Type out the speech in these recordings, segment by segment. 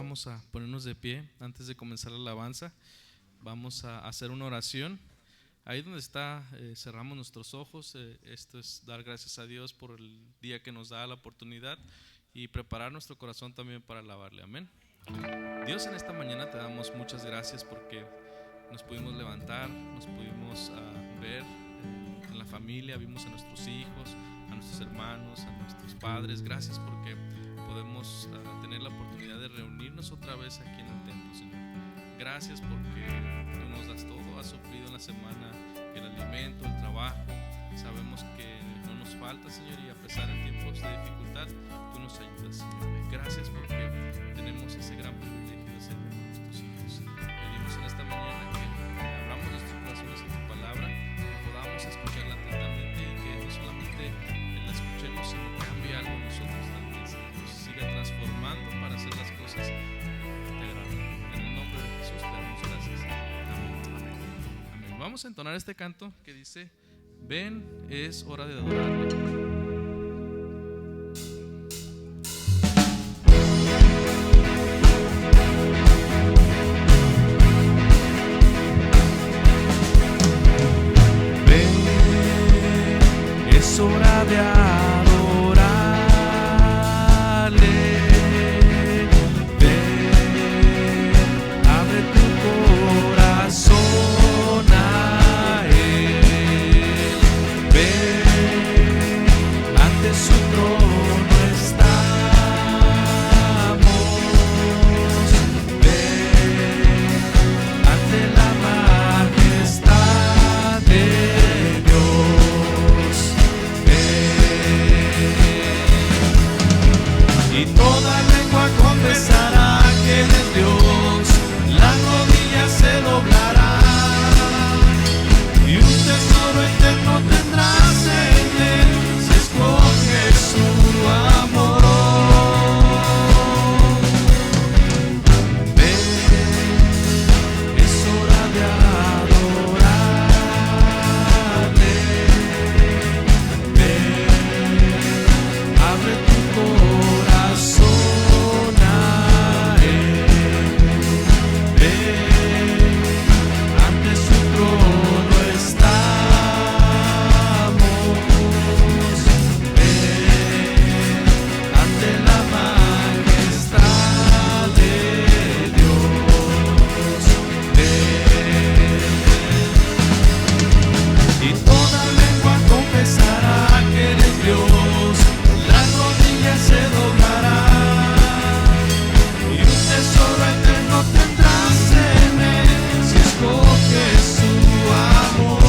vamos a ponernos de pie antes de comenzar la alabanza. Vamos a hacer una oración. Ahí donde está, cerramos nuestros ojos. Esto es dar gracias a Dios por el día que nos da la oportunidad y preparar nuestro corazón también para alabarle. Amén. Dios, en esta mañana te damos muchas gracias porque nos pudimos levantar, nos pudimos ver en la familia, vimos a nuestros hijos, a nuestros hermanos, a nuestros padres. Gracias porque podemos tener la oportunidad de reunirnos otra vez aquí en el templo, Señor. Gracias porque tú nos das todo, has suplido en la semana el alimento, el trabajo. Sabemos que no nos falta, Señor, y a pesar de tiempos de dificultad, tú nos ayudas, Señor. Gracias porque tenemos ese gran privilegio de ser nuestros hijos. Pedimos en esta mañana que abramos nuestros corazones a tu palabra, que podamos escucharla atentamente y que no solamente la escuchemos, sino que cambie algo en nosotros también, Señor. Nos siga transformando para hacer las cosas que te agradan. En el nombre de Jesús te damos gracias. Amén. Amén. Vamos a entonar este canto que dice: ven, es hora de adorarle. Es hora de adorarle. Ven, abre tu corazón a Él. Ven, ante su trono estamos. Ven, ante la majestad de Dios. Y toda lengua confesará que Él es Dios, las rodillas se doblarán, y un tesoro eterno tendrás en Él, si escoges su amor. Ven, es hora de adorarle. Ven, abre tu corazón a Él. Ven, ante su trono estamos. Ven, ante la majestad de Dios. Ven, y toda lengua confesará que Él es Dios, las rodillas se doblarán, y un tesoro eterno tendrás en Él, si escoges su amor.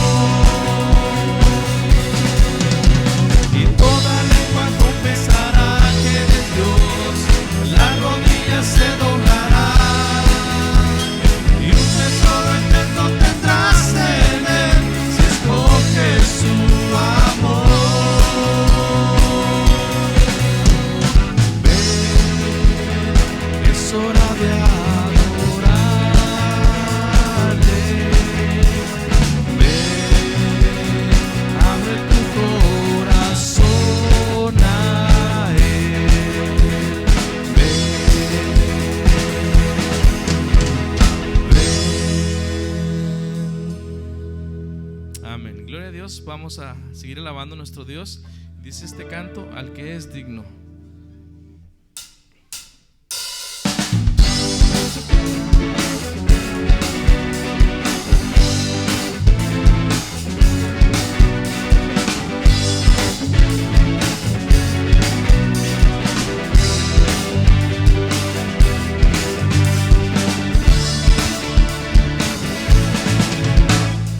Y toda lengua confesará que Él es Dios, las rodillas se doblarán, y un tesoro eterno tendrás en Él, si escoges su amor. Ven, es hora de adorarle. Ven, abre tu corazón a Él. Ven, ven. Amén. Gloria a Dios. Vamos a seguir alabando a nuestro Dios. Dice este canto: al que es digno.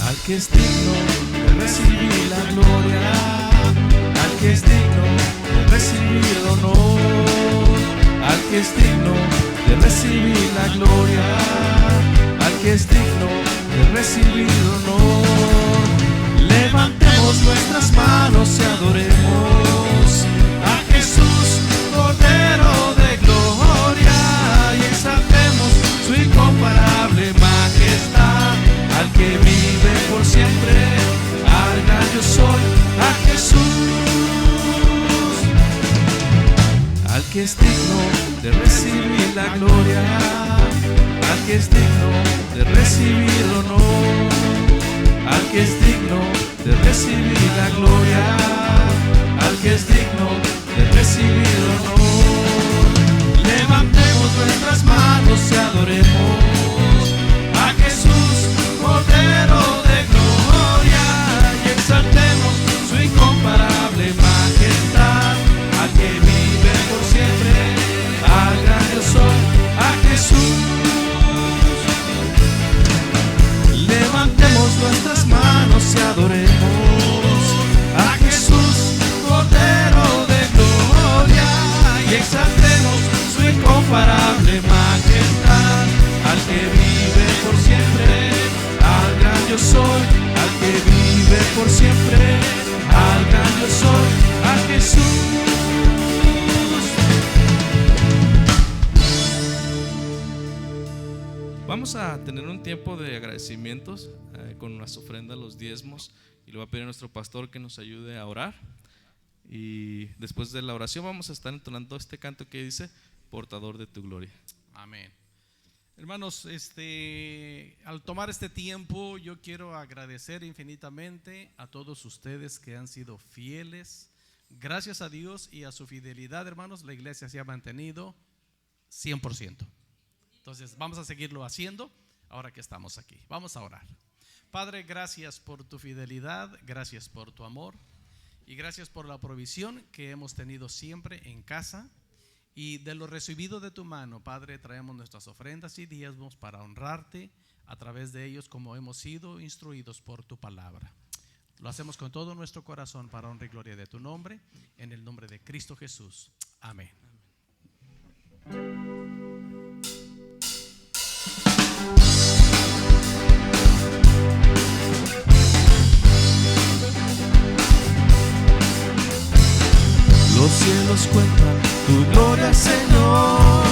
Al que es digno de recibir la gloria, al que es digno de recibir el honor, al que es digno de recibir la gloria, al que es digno de recibir el honor. Levantemos nuestras manos y adoremos a Jesús, Cordero de gloria, y exaltemos su incomparable majestad. Al que vive por siempre, al gran yo soy, a Jesús. Al que es digno de recibir la gloria, al que es digno de recibir honor, al que es digno de recibir la gloria, al que es digno de recibir honor. Levantemos nuestras manos y adoremos a Jesús, Cordero de gloria, y exaltemos su incomparable majestad, al que vive por siempre, al gran yo soy, a Jesús. Levantemos nuestras manos y adoremos a Jesús, Cordero de gloria, y exaltemos su incomparable majestad, al que vive por siempre, al gran yo soy, al que vive por siempre, al gran yo soy, a Jesús. Vamos a tener un tiempo de agradecimientos con las ofrendas, los diezmos, y le voy a pedir a nuestro pastor que nos ayude a orar. Y después de la oración vamos a estar entonando este canto que dice: portador de tu gloria. Amén. Hermanos, al tomar este tiempo, yo quiero agradecer infinitamente a todos ustedes que han sido fieles. Gracias a Dios y a su fidelidad, hermanos, la iglesia se ha mantenido 100%. Entonces vamos a seguirlo haciendo ahora que estamos aquí. Vamos a orar. Padre, gracias por tu fidelidad, gracias por tu amor y gracias por la provisión que hemos tenido siempre en casa. Y de lo recibido de tu mano, Padre, traemos nuestras ofrendas y diezmos para honrarte a través de ellos, como hemos sido instruidos por tu palabra. Lo hacemos con todo nuestro corazón para honra y gloria de tu nombre, en el nombre de Cristo Jesús. Amén. Los cielos cuentan tu gloria, Señor,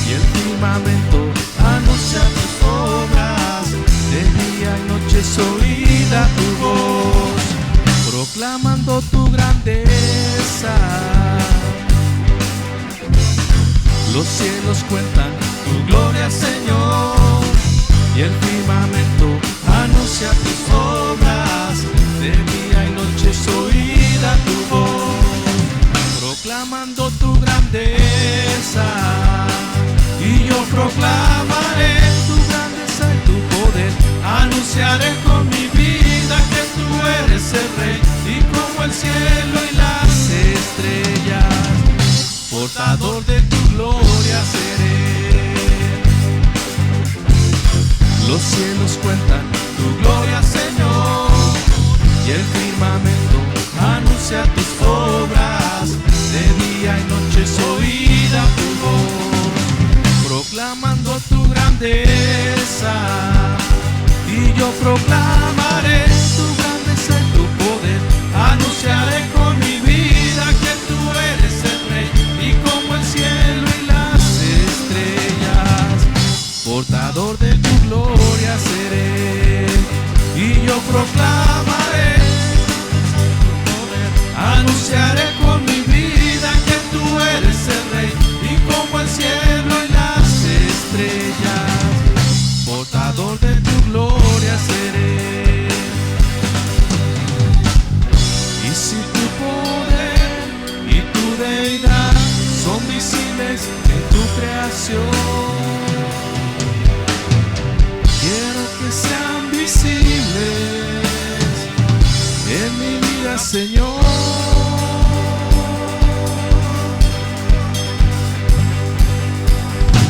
y el firmamento anuncia tus obras. De día y noche es oída tu voz, proclamando tu grandeza. Los cielos cuentan tu gloria, Señor, y el firmamento anuncia tus obras. De día y noche es oída tu voz, proclamando tu grandeza. Y yo proclamaré tu grandeza y tu poder, anunciaré con mi vida que tú eres el Rey, y como el cielo y las estrellas, portador de tu gloria seré. Los cielos cuentan tu gloria, Señor, y el firmamento anuncia tus obras. De día y noche es oída tu voz, proclamando tu grandeza. Y yo proclamaré tu grandeza y tu poder, anunciaré con mi vida que tú eres el Rey, y como el cielo y las estrellas, portador de tu gloria seré. Y yo proclamaré tu poder, anunciaré con mi vida que tú eres el Rey, y como el cielo y las estrellas, portador de tu gloria seré. Y si tu poder y tu deidad son visibles en tu creación, quiero que sean visibles en mi vida, Señor.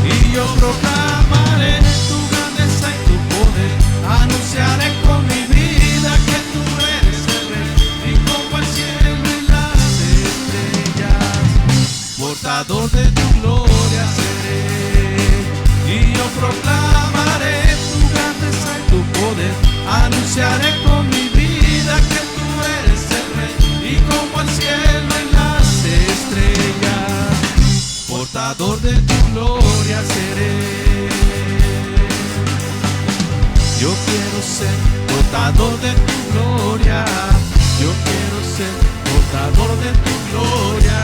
Y yo proclamaré tu grandeza y tu poder, anunciaré con mi vida que tú eres el Rey, y como el cielo y las estrellas, portador de tu gloria seré. Y yo proclamaré tu grandeza y tu poder, anunciaré con mi vida que tú eres el Rey, y como el cielo y las estrellas, portador de tu gloria seré. Yo quiero ser portador de tu gloria, yo quiero ser portador de tu gloria,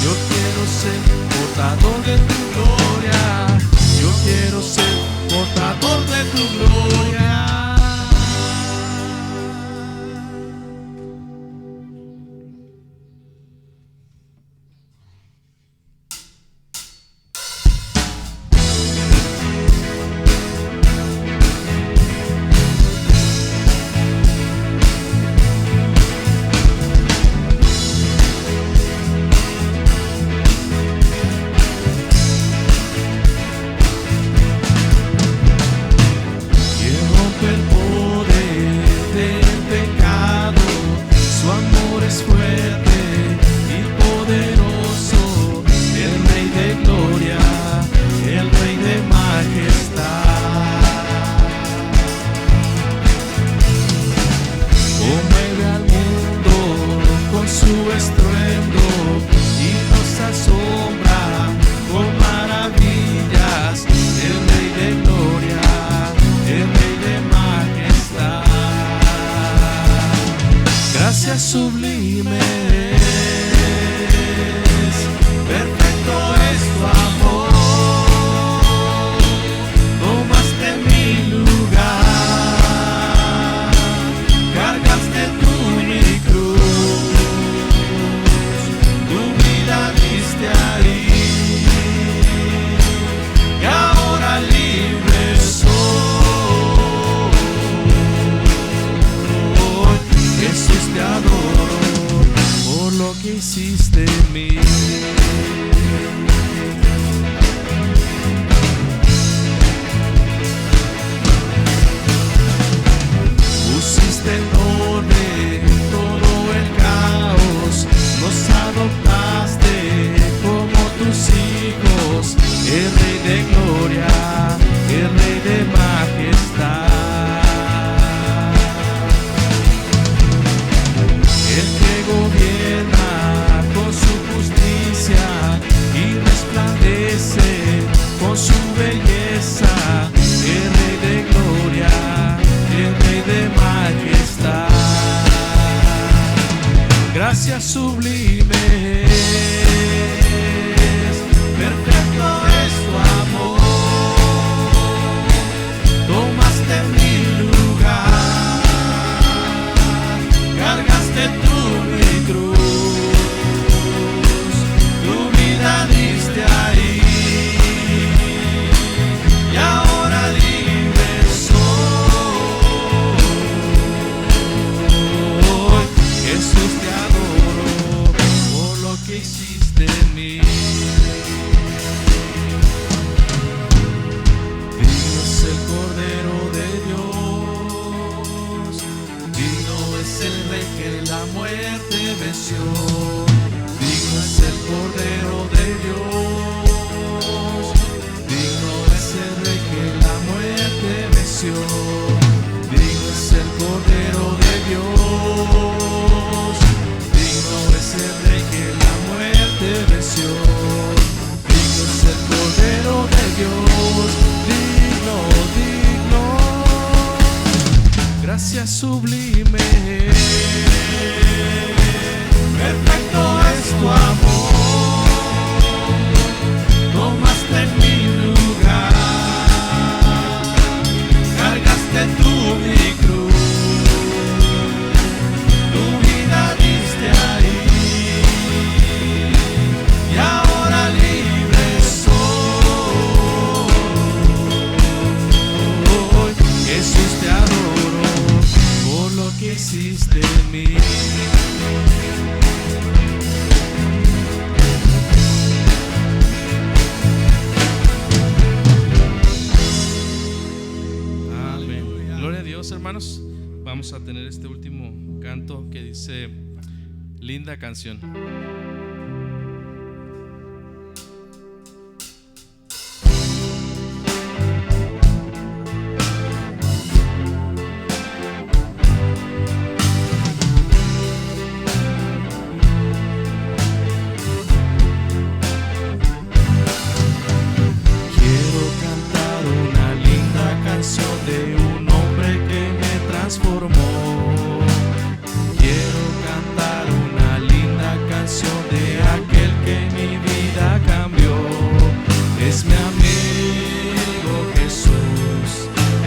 yo quiero ser portador de hiciste en mí. Digno es el Cordero de Dios, digno es el Rey que la muerte venció. Digno es el Cordero de Dios, digno es el Rey que la muerte venció. Digno es el Cordero de Dios, digno es el Rey que la muerte venció. Digno es el Cordero de Dios, digno, digno. Gracias sublime, perfecto es tu amor. Tomaste mi lugar, cargaste tú mi cruz, tu vida diste ahí, y ahora libre soy. Jesús, te adoro por lo que hiciste en mí. Hermanos, vamos a tener este último canto que dice linda canción. Quiero cantar una linda canción de un hombre que me transformó. Quiero cantar una linda canción de aquel que mi vida cambió. Es mi amigo Jesús,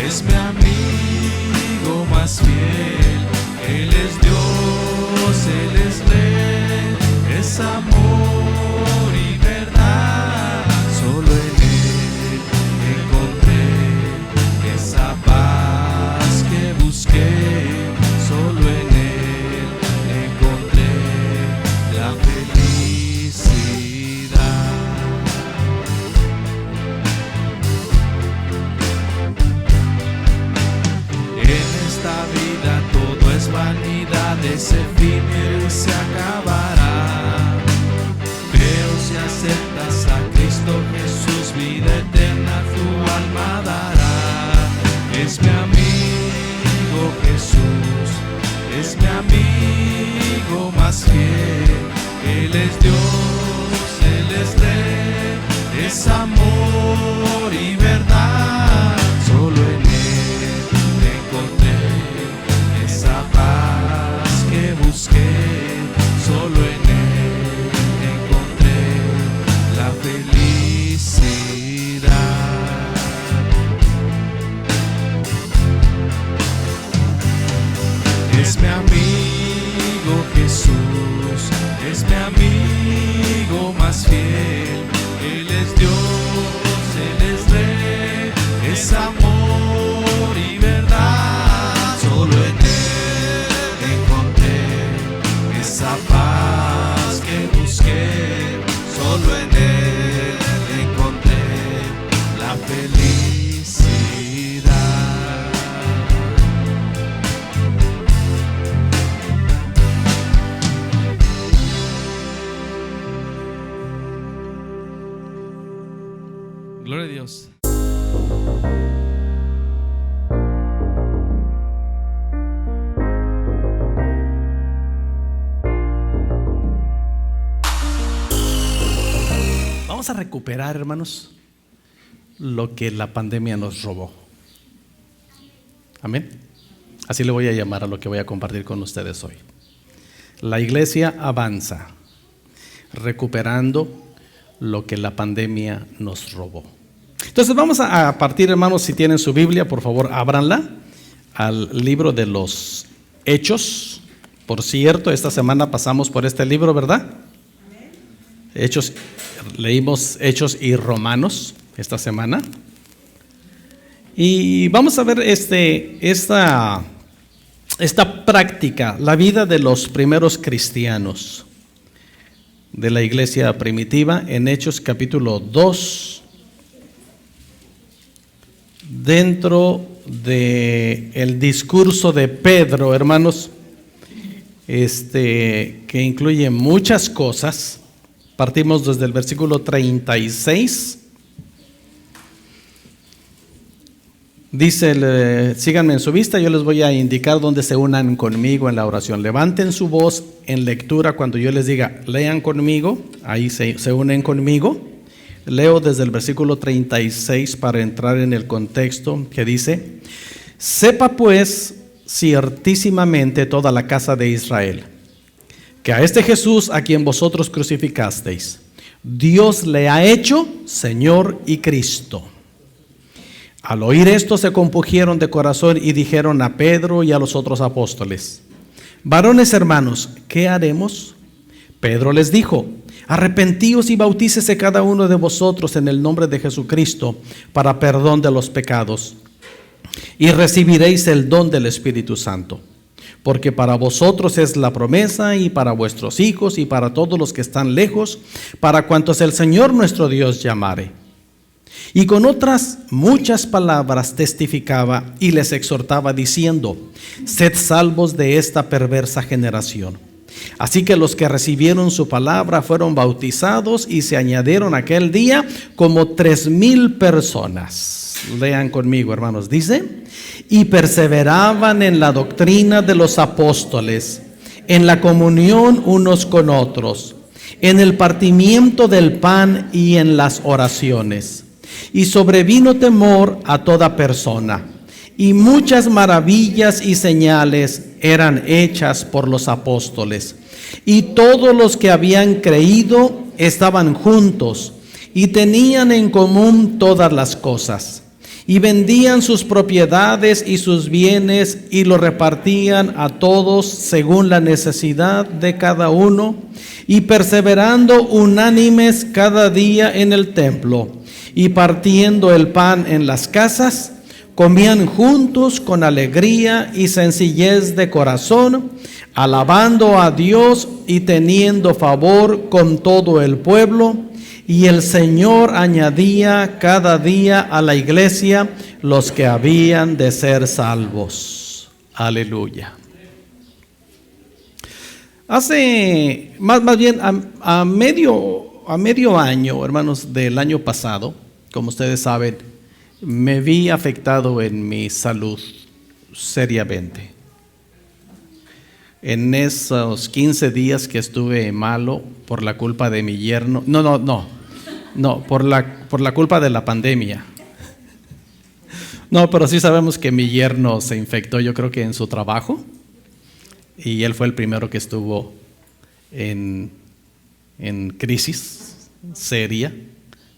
es mi amigo más fiel. Él es Dios, Él es Rey, es amor y verdad. Solo en Él encontré esa paz que busqué. Solo en Él encontré la felicidad. En esta vida todo es vanidad, es efímero y se acabará. Pero si aceptas a Cristo Jesús, vida eterna tu alma dará. Es mi amigo Jesús, es mi amigo más fiel. Él es Dios, Él es Rey, es amor y verdad. Solo en Él encontré esa paz que busqué. Solo en Él encontré la felicidad. Es mi amigo Jesús, es mi amigo más fiel. Él es Dios, Él es Rey, es amor y verdad. Solo en Él encontré esa paz que busqué. Solo en Él encontré la felicidad. Gloria a Dios. Vamos a recuperar, hermanos, lo que la pandemia nos robó. Amén. Así le voy a llamar a lo que voy a compartir con ustedes hoy. La iglesia avanza, recuperando lo que la pandemia nos robó. Entonces vamos a partir, hermanos, si tienen su Biblia, por favor, ábranla al libro de los Hechos. Por cierto, esta semana pasamos por este libro, ¿verdad? Hechos, leímos Hechos y Romanos esta semana. Y vamos a ver esta práctica, la vida de los primeros cristianos. de la iglesia primitiva en Hechos capítulo 2, dentro del discurso de Pedro, hermanos, que incluye muchas cosas. Partimos desde el versículo 36. Dice, síganme en su vista, yo les voy a indicar dónde se unan conmigo en la oración. Levanten su voz en lectura cuando yo les diga, lean conmigo, ahí se unen conmigo. Leo desde el versículo 36 para entrar en el contexto que dice, sepa pues ciertísimamente toda la casa de Israel, que a este Jesús a quien vosotros crucificasteis, Dios le ha hecho Señor y Cristo. Al oír esto se compungieron de corazón y dijeron a Pedro y a los otros apóstoles, varones hermanos, ¿qué haremos? Pedro les dijo, arrepentíos y bautícese cada uno de vosotros en el nombre de Jesucristo para perdón de los pecados, y recibiréis el don del Espíritu Santo, porque para vosotros es la promesa y para vuestros hijos y para todos los que están lejos, para cuantos el Señor nuestro Dios llamare. Y con otras muchas palabras testificaba y les exhortaba diciendo, sed salvos de esta perversa generación. Así que los que recibieron su palabra fueron bautizados y se añadieron aquel día como 3,000 personas. Lean conmigo, hermanos, dice, y perseveraban en la doctrina de los apóstoles, en la comunión unos con otros, en el partimiento del pan y en las oraciones. Y sobrevino temor a toda persona, y muchas maravillas y señales eran hechas por los apóstoles. Y todos los que habían creído estaban juntos y tenían en común todas las cosas. Y vendían sus propiedades y sus bienes y lo repartían a todos según la necesidad de cada uno. Y perseverando unánimes cada día en el templo y partiendo el pan en las casas, comían juntos con alegría y sencillez de corazón, alabando a Dios y teniendo favor con todo el pueblo. Y el Señor añadía cada día a la iglesia los que habían de ser salvos. Aleluya. Hace más bien a medio año, hermanos, del año pasado, como ustedes saben, me vi afectado en mi salud seriamente. En esos 15 días que estuve malo por la culpa de mi yerno, por la culpa de la pandemia. No, pero sí sabemos que mi yerno se infectó, yo creo que en su trabajo, y él fue el primero que estuvo en crisis seria.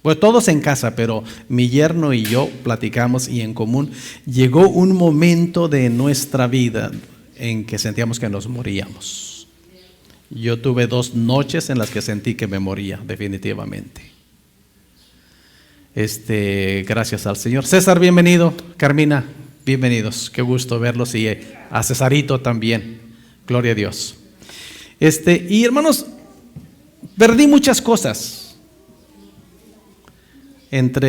Pues todos en casa, pero mi yerno y yo platicamos y en común llegó un momento de nuestra vida en que sentíamos que nos moríamos. Yo tuve 2 noches en las que sentí que me moría definitivamente. Gracias al Señor. César, bienvenido. Carmina, bienvenidos. Qué gusto verlos, y a Cesarito también. Gloria a Dios. Y hermanos, perdí muchas cosas. En menos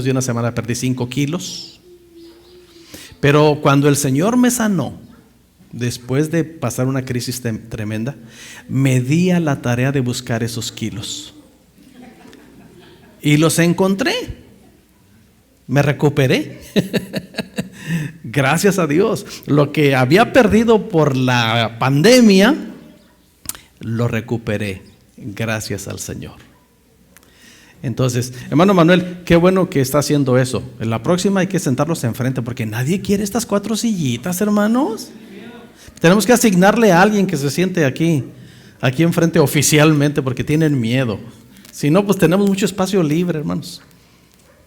de una semana perdí 5 kilos. Pero cuando el Señor me sanó, después de pasar una crisis tremenda, me di a la tarea de buscar esos kilos. Y los encontré. Me recuperé. Gracias a Dios. Lo que había perdido por la pandemia, lo recuperé. Gracias al Señor. Entonces, hermano Manuel, qué bueno que está haciendo eso. En la próxima hay que sentarlos enfrente, porque nadie quiere estas 4 sillitas, hermanos. Tenemos que asignarle a alguien que se siente aquí enfrente oficialmente, porque tienen miedo. Si no, pues tenemos mucho espacio libre, hermanos.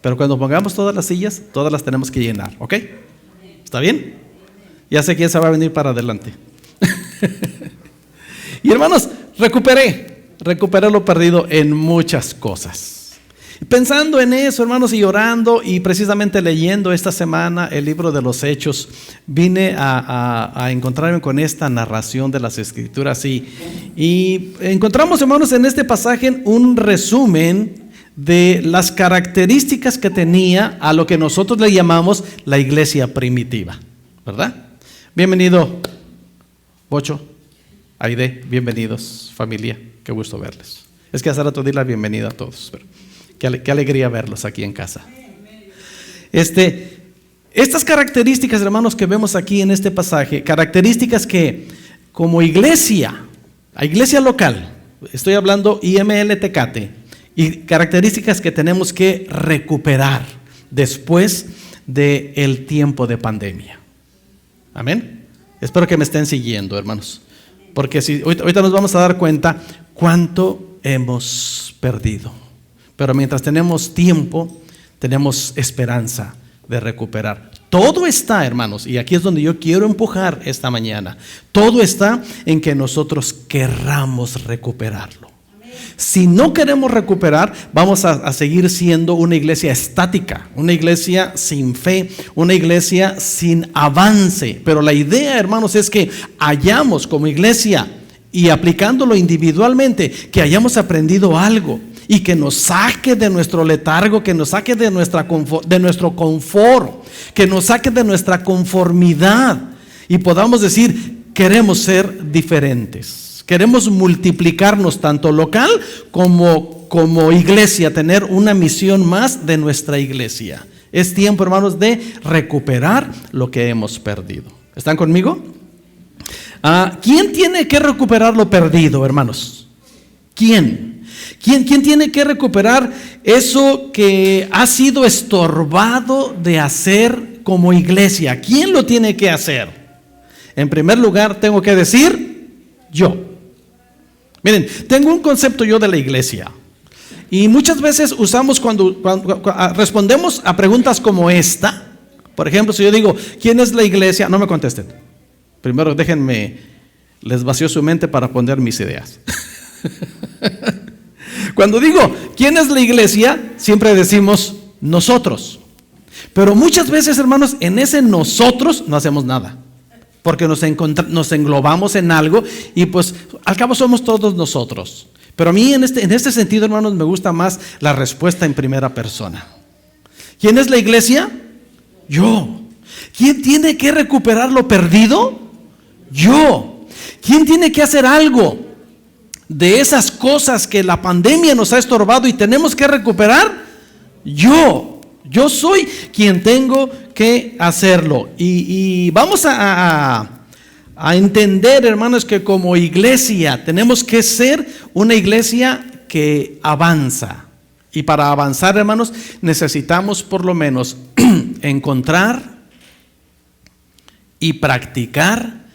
Pero cuando pongamos todas las sillas, todas las tenemos que llenar, ¿ok? ¿Está bien? Ya sé quién se va a venir para adelante. Y hermanos, recuperé lo perdido en muchas cosas. Pensando en eso, hermanos, y orando y precisamente leyendo esta semana el libro de los Hechos, vine a encontrarme con esta narración de las Escrituras y encontramos, hermanos, en este pasaje un resumen de las características que tenía a lo que nosotros le llamamos la iglesia primitiva, ¿verdad? Bienvenido, Bocho, Aide, bienvenidos, familia, qué gusto verles. Es que hace rato di la bienvenida a todos, pero qué alegría verlos aquí en casa. Estas características, hermanos, que vemos aquí en este pasaje, características que como iglesia, a iglesia local, estoy hablando IML Tecate, y características que tenemos que recuperar después del tiempo de pandemia. Amén. Espero que me estén siguiendo, hermanos, porque ahorita nos vamos a dar cuenta cuánto hemos perdido. Pero mientras tenemos tiempo, tenemos esperanza de recuperar. Todo está, hermanos, y aquí es donde yo quiero empujar esta mañana. Todo está en que nosotros querramos recuperarlo. Si no queremos recuperar, vamos a seguir siendo una iglesia estática, una iglesia sin fe, una iglesia sin avance. Pero la idea, hermanos, es que hayamos como iglesia y aplicándolo individualmente, que hayamos aprendido algo y que nos saque de nuestro letargo, que nos saque de nuestro confort, que nos saque de nuestra conformidad y podamos decir, queremos ser diferentes. Queremos multiplicarnos tanto local como iglesia, tener una misión más de nuestra iglesia. Es tiempo, hermanos, de recuperar lo que hemos perdido. ¿Están conmigo? ¿Quién tiene que recuperar lo perdido, hermanos? ¿Quién tiene que recuperar eso que ha sido estorbado de hacer como iglesia? ¿Quién lo tiene que hacer? En primer lugar, tengo que decir yo. Miren, tengo un concepto yo de la iglesia y muchas veces usamos cuando respondemos a preguntas como esta. Por ejemplo, si yo digo, ¿quién es la iglesia? No me contesten. Primero déjenme, les vacío su mente para poner mis ideas. Cuando digo, ¿quién es la iglesia? Siempre decimos nosotros. Pero muchas veces, hermanos, en ese nosotros no hacemos nada. Porque nos englobamos en algo y pues al cabo somos todos nosotros. Pero a mí en este sentido, hermanos, me gusta más la respuesta en primera persona. ¿Quién es la iglesia? Yo. ¿Quién tiene que recuperar lo perdido? Yo. ¿Quién tiene que hacer algo de esas cosas que la pandemia nos ha estorbado y tenemos que recuperar? Yo soy quien tengo que hacerlo. Y vamos a entender, hermanos, que como iglesia tenemos que ser una iglesia que avanza. Y para avanzar, hermanos, necesitamos por lo menos encontrar y practicar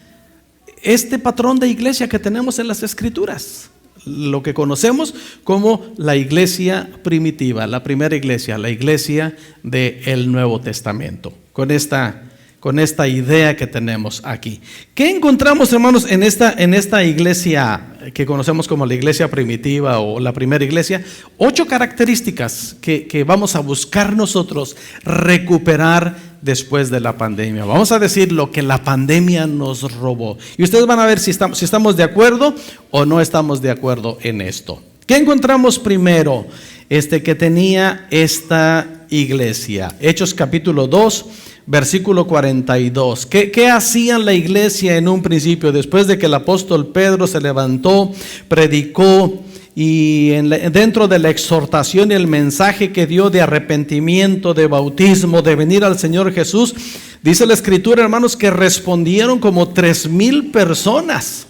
este patrón de iglesia que tenemos en las Escrituras, lo que conocemos como la iglesia primitiva, la primera iglesia, la iglesia del Nuevo Testamento, con esta idea que tenemos aquí. ¿Qué encontramos, hermanos, en esta iglesia que conocemos como la iglesia primitiva o la primera iglesia? 8 características que vamos a buscar nosotros recuperar después de la pandemia. Vamos a decir lo que la pandemia nos robó. Y ustedes van a ver si estamos de acuerdo o no estamos de acuerdo en esto. ¿Qué encontramos primero que tenía esta iglesia? Hechos capítulo 2, versículo 42. ¿Qué hacían la iglesia en un principio? Después de que el apóstol Pedro se levantó, predicó y dentro de la exhortación y el mensaje que dio de arrepentimiento, de bautismo, de venir al Señor Jesús, dice la Escritura, hermanos, que respondieron como 3,000 personas,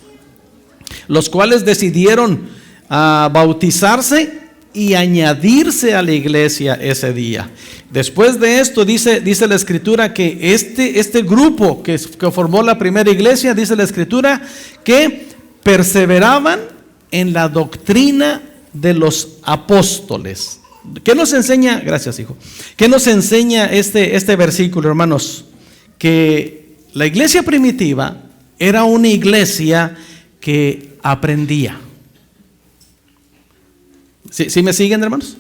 los cuales decidieron bautizarse y añadirse a la iglesia ese día. Después de esto dice la Escritura que este grupo que formó la primera iglesia, dice la Escritura que perseveraban en la doctrina de los apóstoles. ¿Qué nos enseña? Gracias, hijo. ¿Qué nos enseña este versículo, hermanos? Que la iglesia primitiva era una iglesia que aprendía. ¿Sí me siguen, hermanos?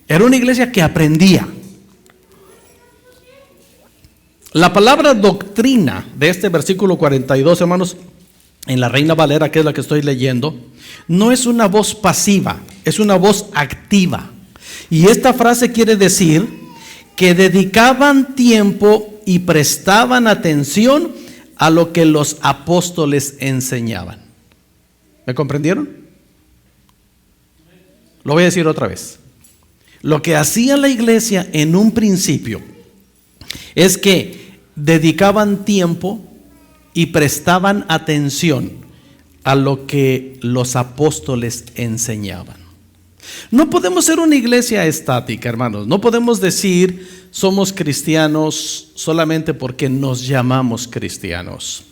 Era una iglesia que aprendía. La palabra doctrina de este versículo 42, hermanos, en la Reina Valera, que es la que estoy leyendo, no es una voz pasiva, es una voz activa. Y esta frase quiere decir que dedicaban tiempo y prestaban atención a lo que los apóstoles enseñaban. ¿Me comprendieron? Lo voy a decir otra vez. Lo que hacía la iglesia en un principio es que dedicaban tiempo y prestaban atención a lo que los apóstoles enseñaban. No podemos ser una iglesia estática, hermanos. No podemos decir somos cristianos solamente porque nos llamamos cristianos.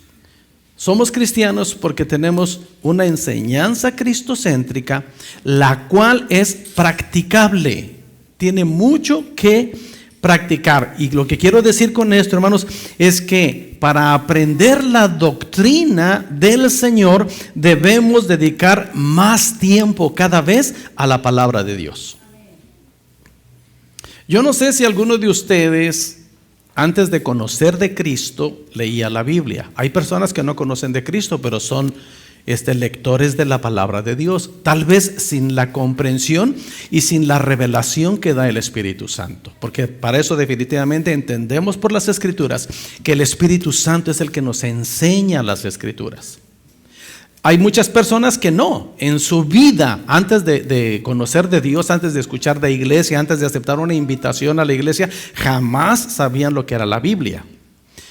Somos cristianos porque tenemos una enseñanza cristocéntrica, la cual es practicable. Tiene mucho que practicar. Y lo que quiero decir con esto, hermanos, es que para aprender la doctrina del Señor debemos dedicar más tiempo cada vez a la palabra de Dios. Yo no sé si alguno de ustedes antes de conocer de Cristo leía la Biblia. Hay personas que no conocen de Cristo, pero son lectores de la palabra de Dios, tal vez sin la comprensión y sin la revelación que da el Espíritu Santo, porque para eso definitivamente entendemos por las Escrituras que el Espíritu Santo es el que nos enseña las Escrituras. Hay muchas personas que no, en su vida, antes de conocer de Dios, antes de escuchar de iglesia, antes de aceptar una invitación a la iglesia, jamás sabían lo que era la Biblia.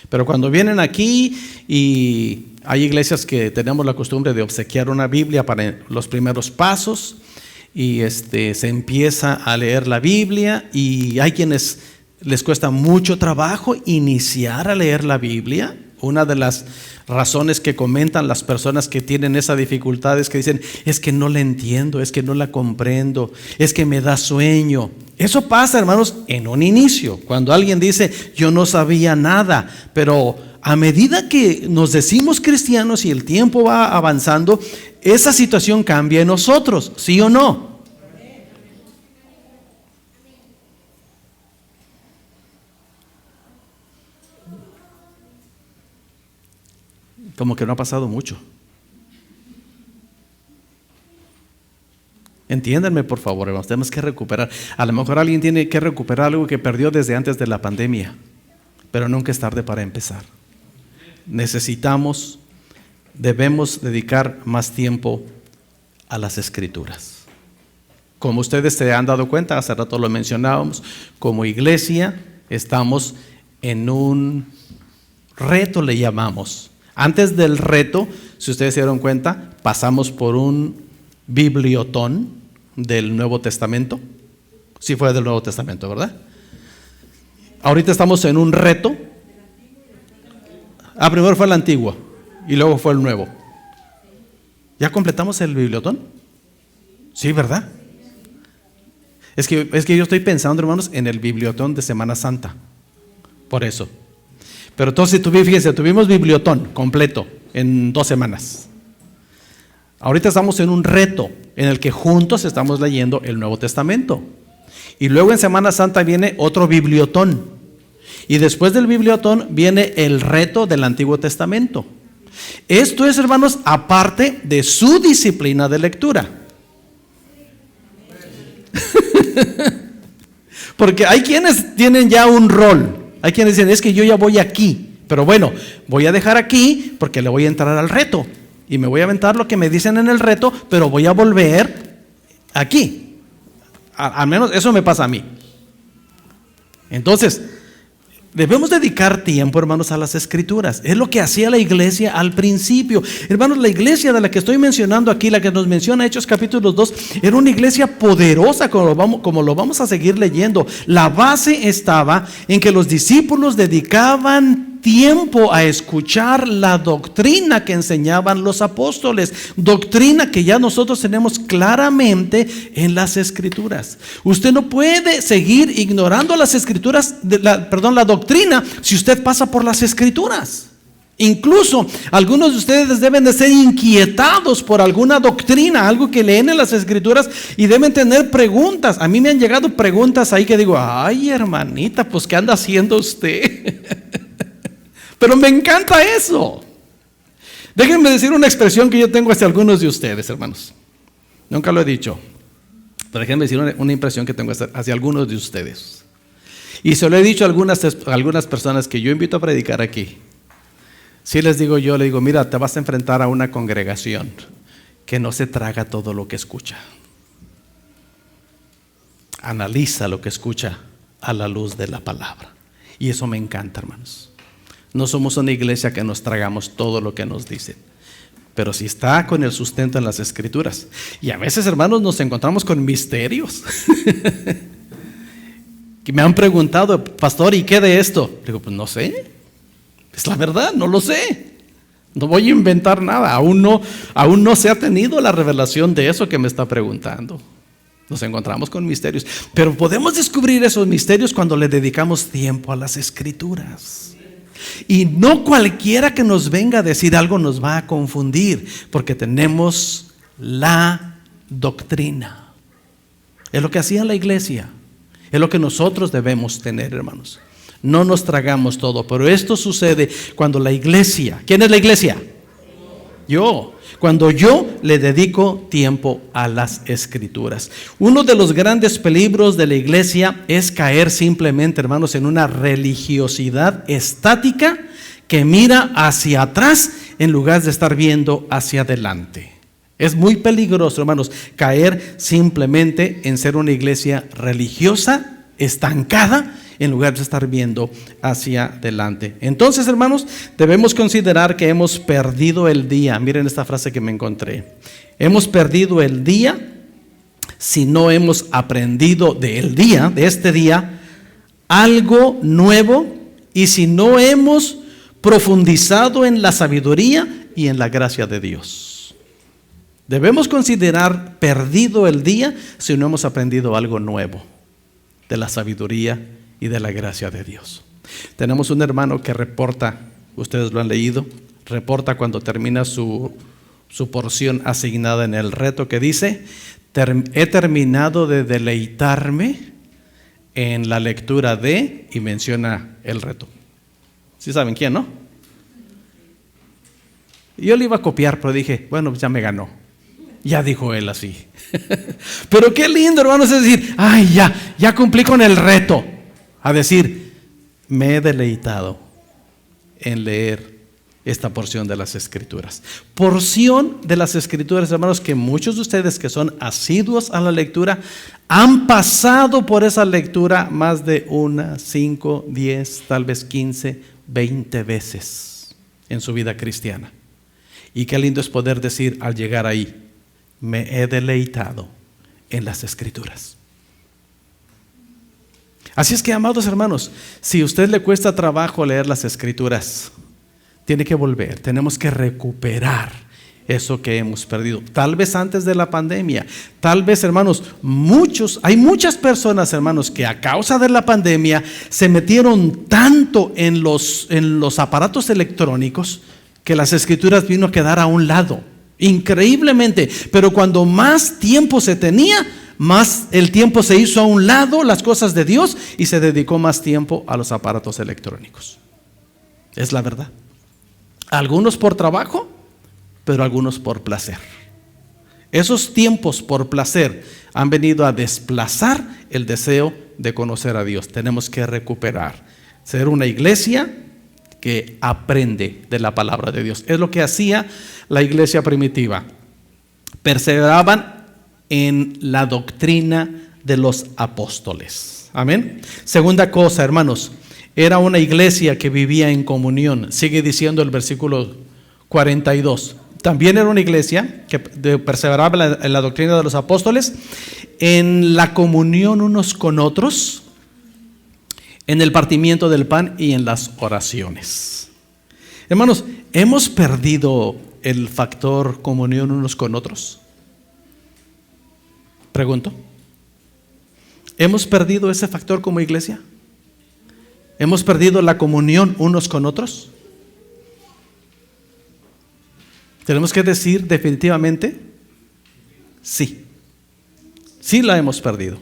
Pero cuando vienen aquí, y hay iglesias que tenemos la costumbre de obsequiar una Biblia para los primeros pasos, y se empieza a leer la Biblia, y hay quienes les cuesta mucho trabajo iniciar a leer la Biblia. Una de las razones que comentan las personas que tienen esa dificultad es que dicen, es que no la entiendo, es que no la comprendo, es que me da sueño. Eso pasa, hermanos, en un inicio, cuando alguien dice, yo no sabía nada, pero a medida que nos decimos cristianos y el tiempo va avanzando, esa situación cambia en nosotros, ¿sí o no? Como que no ha pasado mucho. Entiéndanme, por favor, hermanos, tenemos que recuperar. A lo mejor alguien tiene que recuperar algo que perdió desde antes de la pandemia, pero nunca es tarde para empezar. Debemos dedicar más tiempo a las Escrituras. Como ustedes se han dado cuenta, hace rato lo mencionábamos, como iglesia estamos en un reto, le llamamos. Antes del reto, si ustedes se dieron cuenta, pasamos por un bibliotón del Nuevo Testamento. Sí fue del Nuevo Testamento, ¿verdad? Ahorita estamos en un reto. Primero fue el Antiguo y luego fue el Nuevo. ¿Ya completamos el bibliotón? Sí, ¿verdad? Es que yo estoy pensando, hermanos, en el bibliotón de Semana Santa. Por eso. Pero entonces, fíjense, tuvimos bibliotón completo en 2 semanas. Ahorita estamos en un reto en el que juntos estamos leyendo el Nuevo Testamento. Y luego en Semana Santa viene otro bibliotón. Y después del bibliotón viene el reto del Antiguo Testamento. Esto es, hermanos, aparte de su disciplina de lectura. Porque hay quienes tienen ya un rol. Hay quienes dicen, es que yo ya voy aquí, pero bueno, voy a dejar aquí porque le voy a entrar al reto y me voy a aventar lo que me dicen en el reto, pero voy a volver aquí. Al menos eso me pasa a mí. Entonces, debemos dedicar tiempo, hermanos, a las Escrituras. Es lo que hacía la iglesia al principio. Hermanos, la iglesia de la que estoy mencionando aquí, la que nos menciona Hechos capítulo 2, era una iglesia poderosa, como lo vamos a seguir leyendo. La base estaba en que los discípulos dedicaban tiempo a escuchar la doctrina que enseñaban los apóstoles, doctrina que ya nosotros tenemos claramente en las Escrituras. Usted no puede seguir ignorando las Escrituras, la doctrina, si usted pasa por las Escrituras. Incluso algunos de ustedes deben de ser inquietados por alguna doctrina, algo que leen en las Escrituras, y deben tener preguntas. A mí me han llegado preguntas ahí que digo, ay, hermanita, pues ¿qué anda haciendo usted? Pero me encanta eso. Déjenme decir una expresión que yo tengo hacia algunos de ustedes, hermanos. Nunca lo he dicho, pero déjenme decir una impresión que tengo hacia algunos de ustedes. Y se lo he dicho a algunas personas que yo invito a predicar aquí. Si les digo yo, le digo, mira, te vas a enfrentar a una congregación que no se traga todo lo que escucha. Analiza lo que escucha a la luz de la palabra. Y eso me encanta, hermanos. No somos una iglesia que nos tragamos todo lo que nos dicen, pero sí está con el sustento en las Escrituras. Y a veces, hermanos, nos encontramos con misterios. Que me han preguntado, pastor, ¿y qué de esto? Digo, pues no sé. Es la verdad, no lo sé. No voy a inventar nada. Aún no se ha tenido la revelación de eso que me está preguntando. Nos encontramos con misterios, pero podemos descubrir esos misterios cuando le dedicamos tiempo a las Escrituras. Y no cualquiera que nos venga a decir algo nos va a confundir, porque tenemos la doctrina. Es lo que hacía la iglesia. Es lo que nosotros debemos tener, hermanos. No nos tragamos todo, pero esto sucede cuando la iglesia, ¿quién es la iglesia? Yo. Cuando yo le dedico tiempo a las Escrituras. Uno de los grandes peligros de la iglesia es caer simplemente, hermanos, en una religiosidad estática que mira hacia atrás en lugar de estar viendo hacia adelante. Es muy peligroso, hermanos, caer simplemente en ser una iglesia religiosa, estancada, en lugar de estar viendo hacia adelante. Entonces, hermanos, debemos considerar que hemos perdido el día. Miren esta frase que me encontré. Hemos perdido el día si no hemos aprendido de este día, algo nuevo, y si no hemos profundizado en la sabiduría y en la gracia de Dios. Debemos considerar perdido el día si no hemos aprendido algo nuevo de la sabiduría y de la gracia de Dios. Tenemos un hermano que reporta, ustedes lo han leído, reporta cuando termina su porción asignada en el reto, que dice: he terminado de deleitarme en la lectura de, y menciona el reto. ¿Sí saben quién, no? Yo le iba a copiar, pero dije, bueno, pues ya me ganó. Ya dijo él así. Pero qué lindo, hermanos, es decir, ay, ya cumplí con el reto. A decir, me he deleitado en leer esta porción de las Escrituras. Porción de las Escrituras, hermanos, que muchos de ustedes que son asiduos a la lectura han pasado por esa lectura más de 1, 5, 10, tal vez 15, 20 veces en su vida cristiana. Y qué lindo es poder decir al llegar ahí, me he deleitado en las Escrituras. Así es que, amados hermanos, si a usted le cuesta trabajo leer las Escrituras, tiene que volver, tenemos que recuperar eso que hemos perdido. Tal vez antes de la pandemia, tal vez, hermanos, hay muchas personas, hermanos, que a causa de la pandemia se metieron tanto en los aparatos electrónicos que las Escrituras vino a quedar a un lado, increíblemente. Pero cuando más tiempo se tenía, más el tiempo se hizo a un lado, las cosas de Dios, y se dedicó más tiempo a los aparatos electrónicos. Es la verdad. Algunos por trabajo, pero algunos por placer. Esos tiempos por placer han venido a desplazar el deseo de conocer a Dios. Tenemos que recuperar, ser una iglesia que aprende de la palabra de Dios. Es lo que hacía la iglesia primitiva. Perseveraban en la doctrina de los apóstoles. Amén. Segunda cosa, hermanos, era una iglesia que vivía en comunión. Sigue diciendo el versículo 42. También era una iglesia que perseveraba en la doctrina de los apóstoles, en la comunión unos con otros, en el partimiento del pan y en las oraciones. Hermanos, ¿hemos perdido el factor comunión unos con otros? Pregunto, ¿hemos perdido ese factor como iglesia? ¿Hemos perdido la comunión unos con otros? Tenemos que decir definitivamente, sí. Sí la hemos perdido.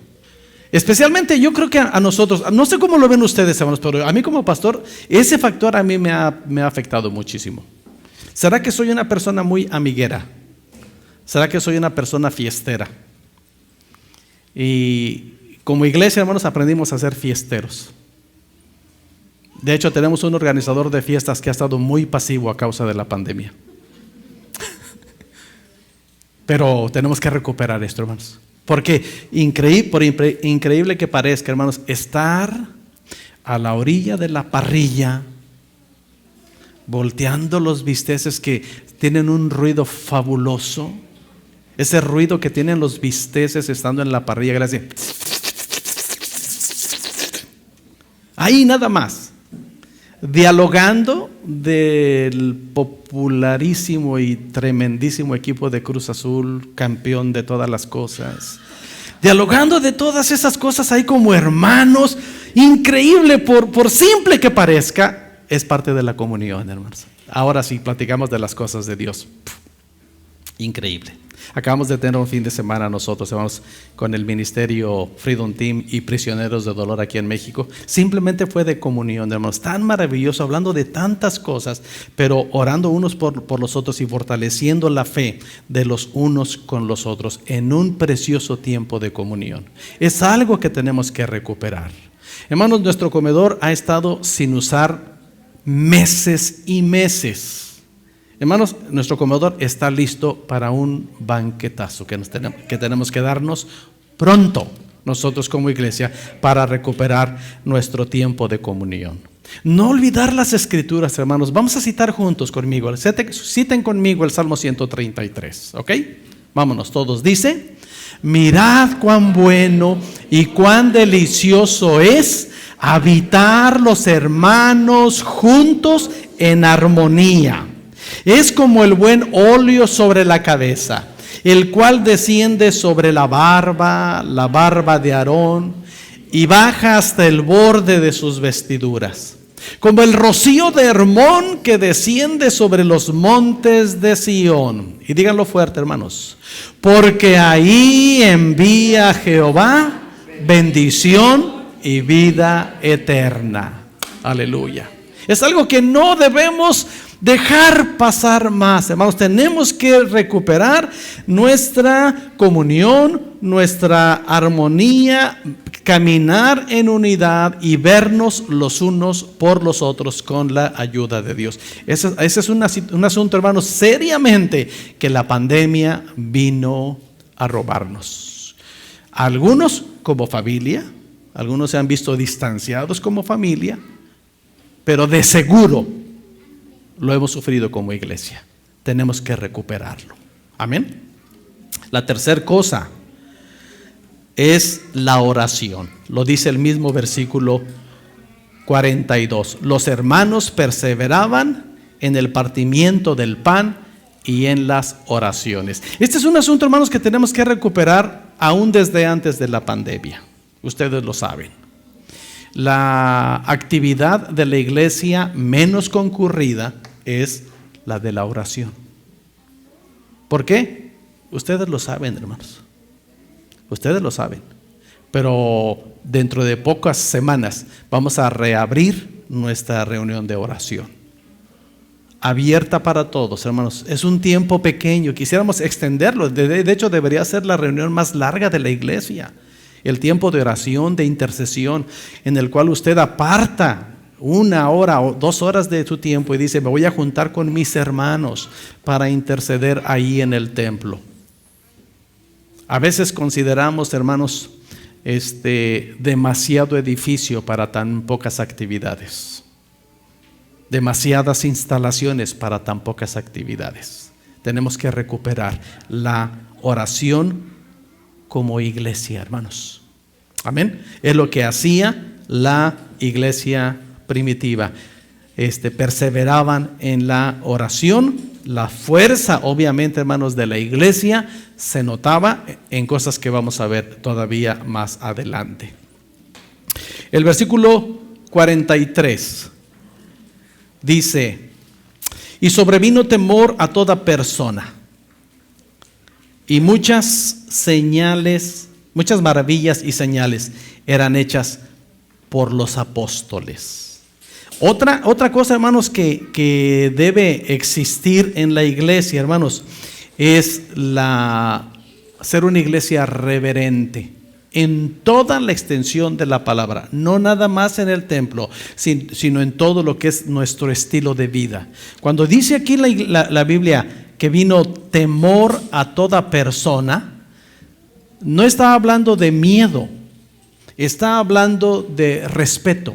Especialmente yo creo que a nosotros, no sé cómo lo ven ustedes, hermanos, pero a mí como pastor, ese factor a mí me ha afectado muchísimo. ¿Será que soy una persona muy amiguera? ¿Será que soy una persona fiestera? Y como iglesia, hermanos, aprendimos a ser fiesteros. De hecho, tenemos un organizador de fiestas que ha estado muy pasivo a causa de la pandemia. Pero tenemos que recuperar esto, hermanos. Porque increíble que parezca, hermanos, estar a la orilla de la parrilla, volteando los bisteces que tienen un ruido fabuloso. Ese ruido que tienen los bisteces estando en la parrilla, gracias. Ahí nada más. Dialogando del popularísimo y tremendísimo equipo de Cruz Azul, campeón de todas las cosas. Dialogando de todas esas cosas ahí como hermanos. Increíble, por simple que parezca, es parte de la comunión, hermanos. Ahora sí, platicamos de las cosas de Dios. Increíble. Acabamos de tener un fin de semana nosotros, hermanos, con el ministerio Freedom Team y Prisioneros de Dolor aquí en México. Simplemente fue de comunión, hermanos, tan maravilloso, hablando de tantas cosas, pero orando unos por los otros y fortaleciendo la fe de los unos con los otros en un precioso tiempo de comunión. Es algo que tenemos que recuperar. Hermanos, nuestro comedor ha estado sin usar meses y meses. Hermanos, nuestro comedor está listo para un banquetazo que tenemos que darnos pronto nosotros como iglesia para recuperar nuestro tiempo de comunión. No olvidar las escrituras, hermanos. Vamos a citar juntos conmigo. Citen conmigo el Salmo 133, ¿ok? Vámonos todos. Dice: mirad cuán bueno y cuán delicioso es habitar los hermanos juntos en armonía. Es como el buen óleo sobre la cabeza, el cual desciende sobre la barba de Aarón, y baja hasta el borde de sus vestiduras. Como el rocío de Hermón que desciende sobre los montes de Sión. Y díganlo fuerte, hermanos. Porque ahí envía Jehová bendición y vida eterna. Aleluya. Es algo que no debemos dejar pasar más, hermanos. Tenemos que recuperar nuestra comunión, nuestra armonía, caminar en unidad y vernos los unos por los otros con la ayuda de Dios. Ese es un asunto, hermanos, seriamente que la pandemia vino a robarnos. Algunos como familia, algunos se han visto distanciados como familia, pero de seguro lo hemos sufrido como iglesia. Tenemos que recuperarlo. Amén. La tercera cosa es la oración. Lo dice el mismo versículo 42. Los hermanos perseveraban en el partimiento del pan y en las oraciones. Este es un asunto, hermanos, que tenemos que recuperar aún desde antes de la pandemia. Ustedes lo saben. La actividad de la iglesia menos concurrida es la de la oración. ¿Por qué? Ustedes lo saben, hermanos. Ustedes lo saben. Pero dentro de pocas semanas vamos a reabrir nuestra reunión de oración. Abierta para todos, hermanos. Es un tiempo pequeño. Quisiéramos extenderlo. De hecho, debería ser la reunión más larga de la iglesia. El tiempo de oración, de intercesión, en el cual usted aparta 1 hora o 2 horas de su tiempo y dice: me voy a juntar con mis hermanos para interceder ahí en el templo. A veces consideramos, hermanos, demasiado edificio para tan pocas actividades, demasiadas instalaciones para tan pocas actividades. Tenemos que recuperar la oración como iglesia, hermanos. Amén. Es lo que hacía la iglesia primitiva. Perseveraban en la oración. La fuerza, obviamente, hermanos, de la iglesia se notaba en cosas que vamos a ver todavía más adelante. El versículo 43 dice: Y sobrevino temor a toda persona. Y muchas señales, muchas maravillas y señales eran hechas por los apóstoles. Otra cosa, hermanos, que debe existir en la iglesia, hermanos, es ser una iglesia reverente en toda la extensión de la palabra, no nada más en el templo, sino en todo lo que es nuestro estilo de vida. Cuando dice aquí la Biblia que vino temor a toda persona, no está hablando de miedo, está hablando de respeto.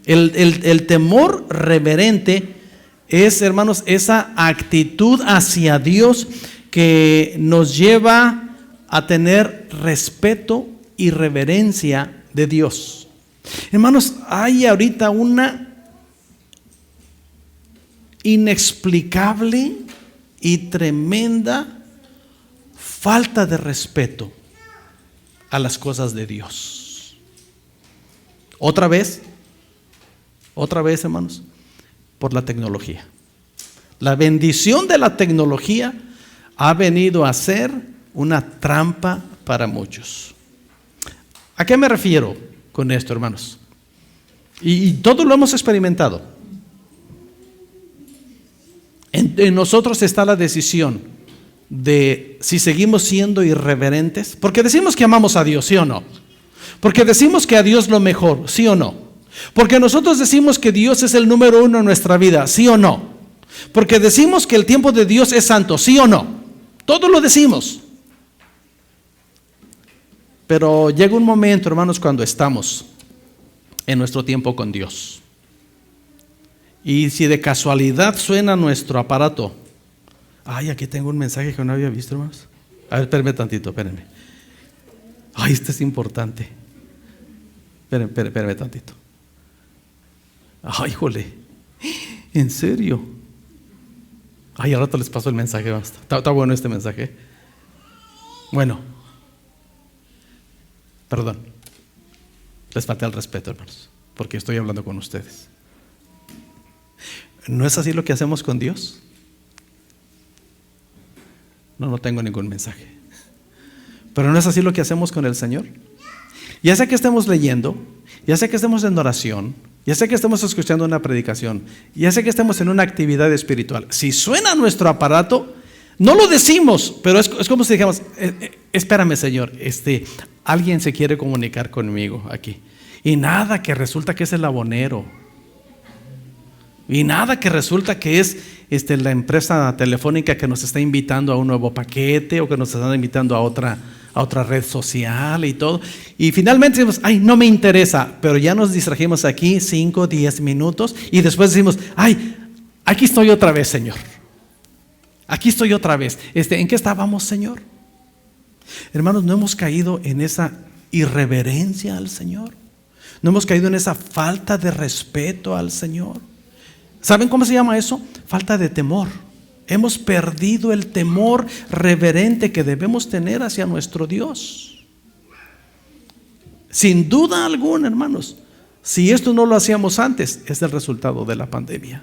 El temor reverente es, hermanos, esa actitud hacia Dios que nos lleva a tener respeto y reverencia de Dios. Hermanos, hay ahorita una inexplicable y tremenda falta de respeto a las cosas de Dios. Otra vez, hermanos, por la tecnología. La bendición de la tecnología ha venido a ser una trampa para muchos. ¿A qué me refiero con esto, hermanos? Y todos lo hemos experimentado. En nosotros está la decisión de si seguimos siendo irreverentes, porque decimos que amamos a Dios, ¿sí o no? Porque decimos que a Dios lo mejor, ¿sí o no? Porque nosotros decimos que Dios es el número uno en nuestra vida, ¿sí o no? Porque decimos que el tiempo de Dios es santo, ¿sí o no? Todos lo decimos. Pero llega un momento, hermanos, cuando estamos en nuestro tiempo con Dios. Y si de casualidad suena nuestro aparato. Ay, aquí tengo un mensaje que no había visto, hermanos. A ver, espérenme tantito, espérenme. Ay, este es importante. Espérenme tantito. Ay, jole. ¿En serio? Ay, al rato les paso el mensaje. Está bueno este mensaje. Bueno. Perdón, les falta el respeto, hermanos, porque estoy hablando con ustedes. ¿No es así lo que hacemos con Dios? No tengo ningún mensaje. Pero ¿no es así lo que hacemos con el Señor? Ya sea que estemos leyendo, ya sea que estemos en oración, ya sea que estemos escuchando una predicación, ya sea que estemos en una actividad espiritual, si suena nuestro aparato, no lo decimos, pero es como si dijéramos, espérame, Señor, alguien se quiere comunicar conmigo aquí. Y nada que resulta que es el abonero. Y nada que resulta que es la empresa telefónica que nos está invitando a un nuevo paquete o que nos está invitando a otra red social y todo. Y finalmente decimos, ay, no me interesa, pero ya nos distrajimos aquí 5, 10 minutos y después decimos, ay, aquí estoy otra vez, Señor. Aquí estoy otra vez. ¿En qué estábamos, Señor? Hermanos, no hemos caído en esa irreverencia al Señor. No hemos caído en esa falta de respeto al Señor. ¿Saben cómo se llama eso? Falta de temor. Hemos perdido el temor reverente que debemos tener hacia nuestro Dios. Sin duda alguna, hermanos, si esto no lo hacíamos antes, es el resultado de la pandemia.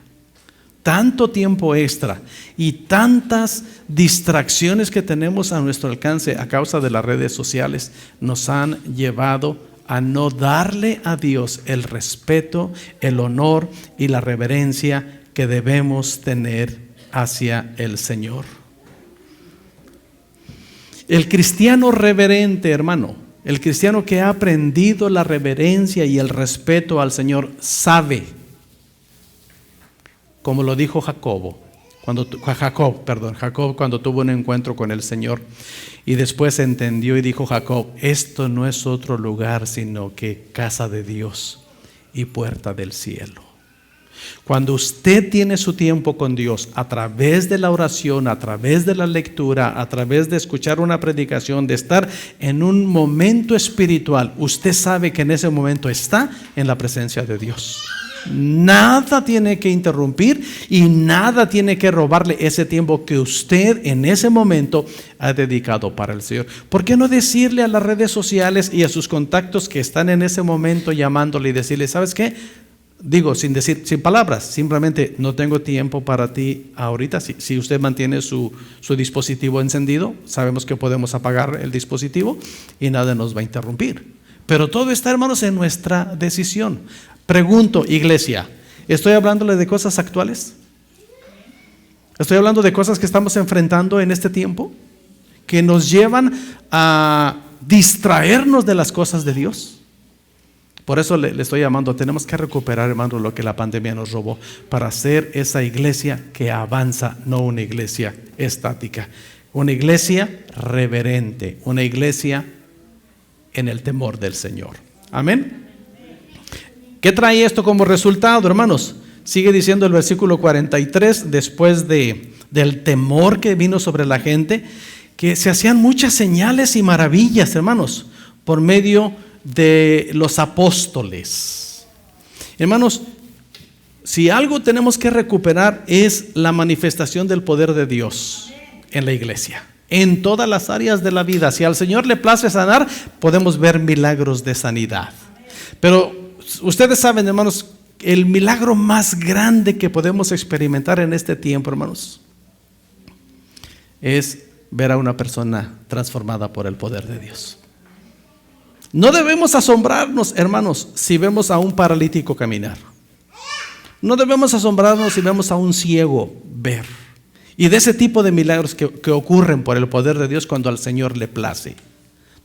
Tanto tiempo extra y tantas distracciones que tenemos a nuestro alcance a causa de las redes sociales nos han llevado a no darle a Dios el respeto, el honor y la reverencia que debemos tener hacia el Señor. El cristiano reverente, hermano, el cristiano que ha aprendido la reverencia y el respeto al Señor, sabe, como lo dijo Jacob cuando tuvo un encuentro con el Señor y después entendió y dijo Jacob, esto no es otro lugar sino que casa de Dios y puerta del cielo. Cuando usted tiene su tiempo con Dios a través de la oración, a través de la lectura, a través de escuchar una predicación, de estar en un momento espiritual, usted sabe que en ese momento está en la presencia de Dios. Nada tiene que interrumpir y nada tiene que robarle ese tiempo que usted en ese momento ha dedicado para el Señor. ¿Por qué no decirle a las redes sociales y a sus contactos que están en ese momento llamándole y decirle, ¿sabes qué? digo, sin palabras, simplemente no tengo tiempo para ti ahorita. Si usted mantiene su dispositivo encendido, sabemos que podemos apagar el dispositivo y nada nos va a interrumpir. Pero todo está, hermanos, en nuestra decisión. Pregunto, iglesia, ¿estoy hablándole de cosas actuales? ¿Estoy hablando de cosas que estamos enfrentando en este tiempo? Que nos llevan a distraernos de las cosas de Dios. Por eso le estoy llamando, tenemos que recuperar, hermano, lo que la pandemia nos robó, para ser esa iglesia que avanza, no una iglesia estática. Una iglesia reverente, una iglesia en el temor del Señor. Amén. ¿Qué trae esto como resultado, hermanos? Sigue diciendo el versículo 43, después del temor que vino sobre la gente, que se hacían muchas señales y maravillas, hermanos, por medio de los apóstoles. Hermanos, si algo tenemos que recuperar es la manifestación del poder de Dios en la iglesia, en todas las áreas de la vida. Si al Señor le place sanar, podemos ver milagros de sanidad. Pero ustedes saben, hermanos, el milagro más grande que podemos experimentar en este tiempo, hermanos, es ver a una persona transformada por el poder de Dios. No debemos asombrarnos, hermanos, si vemos a un paralítico caminar. No debemos asombrarnos si vemos a un ciego ver. Y de ese tipo de milagros que ocurren por el poder de Dios cuando al Señor le place.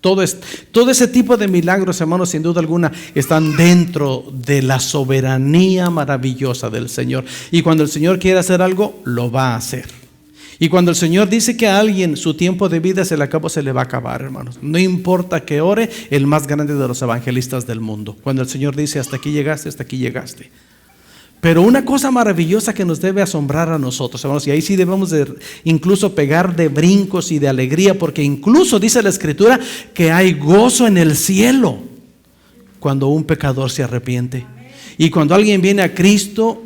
Todo ese tipo de milagros, hermanos, sin duda alguna, están dentro de la soberanía maravillosa del Señor. Y cuando el Señor quiere hacer algo, lo va a hacer. Y cuando el Señor dice que a alguien su tiempo de vida se le acabó, se le va a acabar, hermanos. No importa que ore el más grande de los evangelistas del mundo. Cuando el Señor dice hasta aquí llegaste, hasta aquí llegaste. Pero una cosa maravillosa que nos debe asombrar a nosotros, hermanos, y ahí sí debemos de incluso pegar de brincos y de alegría, porque incluso dice la Escritura que hay gozo en el cielo cuando un pecador se arrepiente. Y cuando alguien viene a Cristo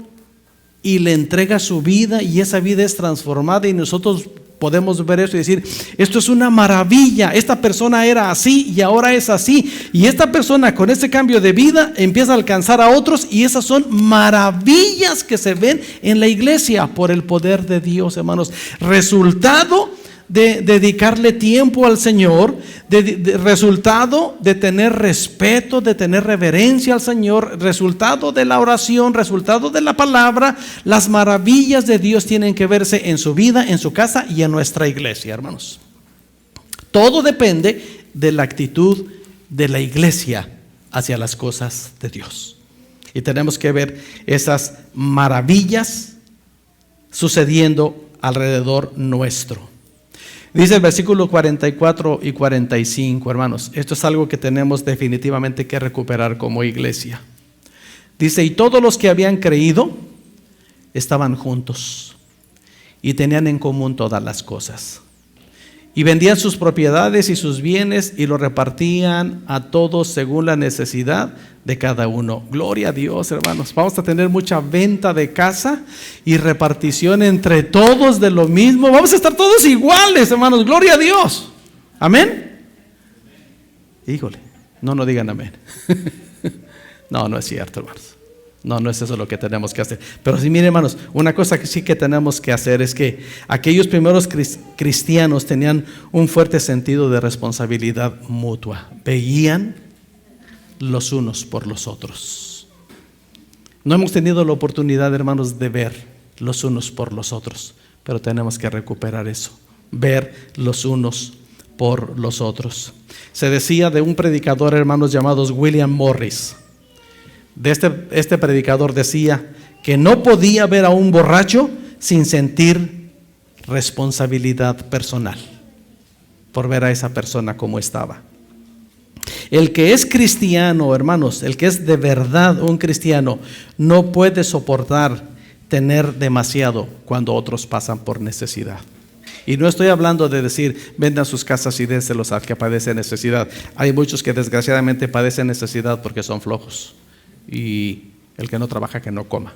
y le entrega su vida y esa vida es transformada, y nosotros podemos ver eso y decir, esto es una maravilla, esta persona era así y ahora es así, y esta persona con ese cambio de vida empieza a alcanzar a otros, y esas son maravillas que se ven en la iglesia por el poder de Dios, hermanos. Resultado de dedicarle tiempo al Señor, resultado de tener respeto, de tener reverencia al Señor, resultado de la oración, resultado de la palabra. Las maravillas de Dios tienen que verse en su vida, en su casa y en nuestra iglesia, hermanos. Todo depende de la actitud de la iglesia hacia las cosas de Dios. Y tenemos que ver esas maravillas sucediendo alrededor nuestro. Dice el versículo 44 y 45, hermanos, esto es algo que tenemos definitivamente que recuperar como iglesia. Dice, y todos los que habían creído estaban juntos y tenían en común todas las cosas. Y vendían sus propiedades y sus bienes y lo repartían a todos según la necesidad de cada uno. Gloria a Dios, hermanos. Vamos a tener mucha venta de casa y repartición entre todos de lo mismo. Vamos a estar todos iguales, hermanos. Gloria a Dios. Amén. Híjole, no digan amén. No es cierto, hermanos. No es eso lo que tenemos que hacer. Pero sí, miren, hermanos, una cosa que sí que tenemos que hacer es que aquellos primeros cristianos tenían un fuerte sentido de responsabilidad mutua. Veían los unos por los otros. No hemos tenido la oportunidad, hermanos, de ver los unos por los otros, pero tenemos que recuperar eso. Ver los unos por los otros. Se decía de un predicador, hermanos, llamados William Morris. De este predicador decía que no podía ver a un borracho sin sentir responsabilidad personal por ver a esa persona como estaba. El que es cristiano, hermanos, el que es de verdad un cristiano, no puede soportar tener demasiado cuando otros pasan por necesidad. Y no estoy hablando de decir, vendan sus casas y dénselos al que padece necesidad. Hay muchos que desgraciadamente padecen necesidad porque son flojos. Y el que no trabaja, que no coma,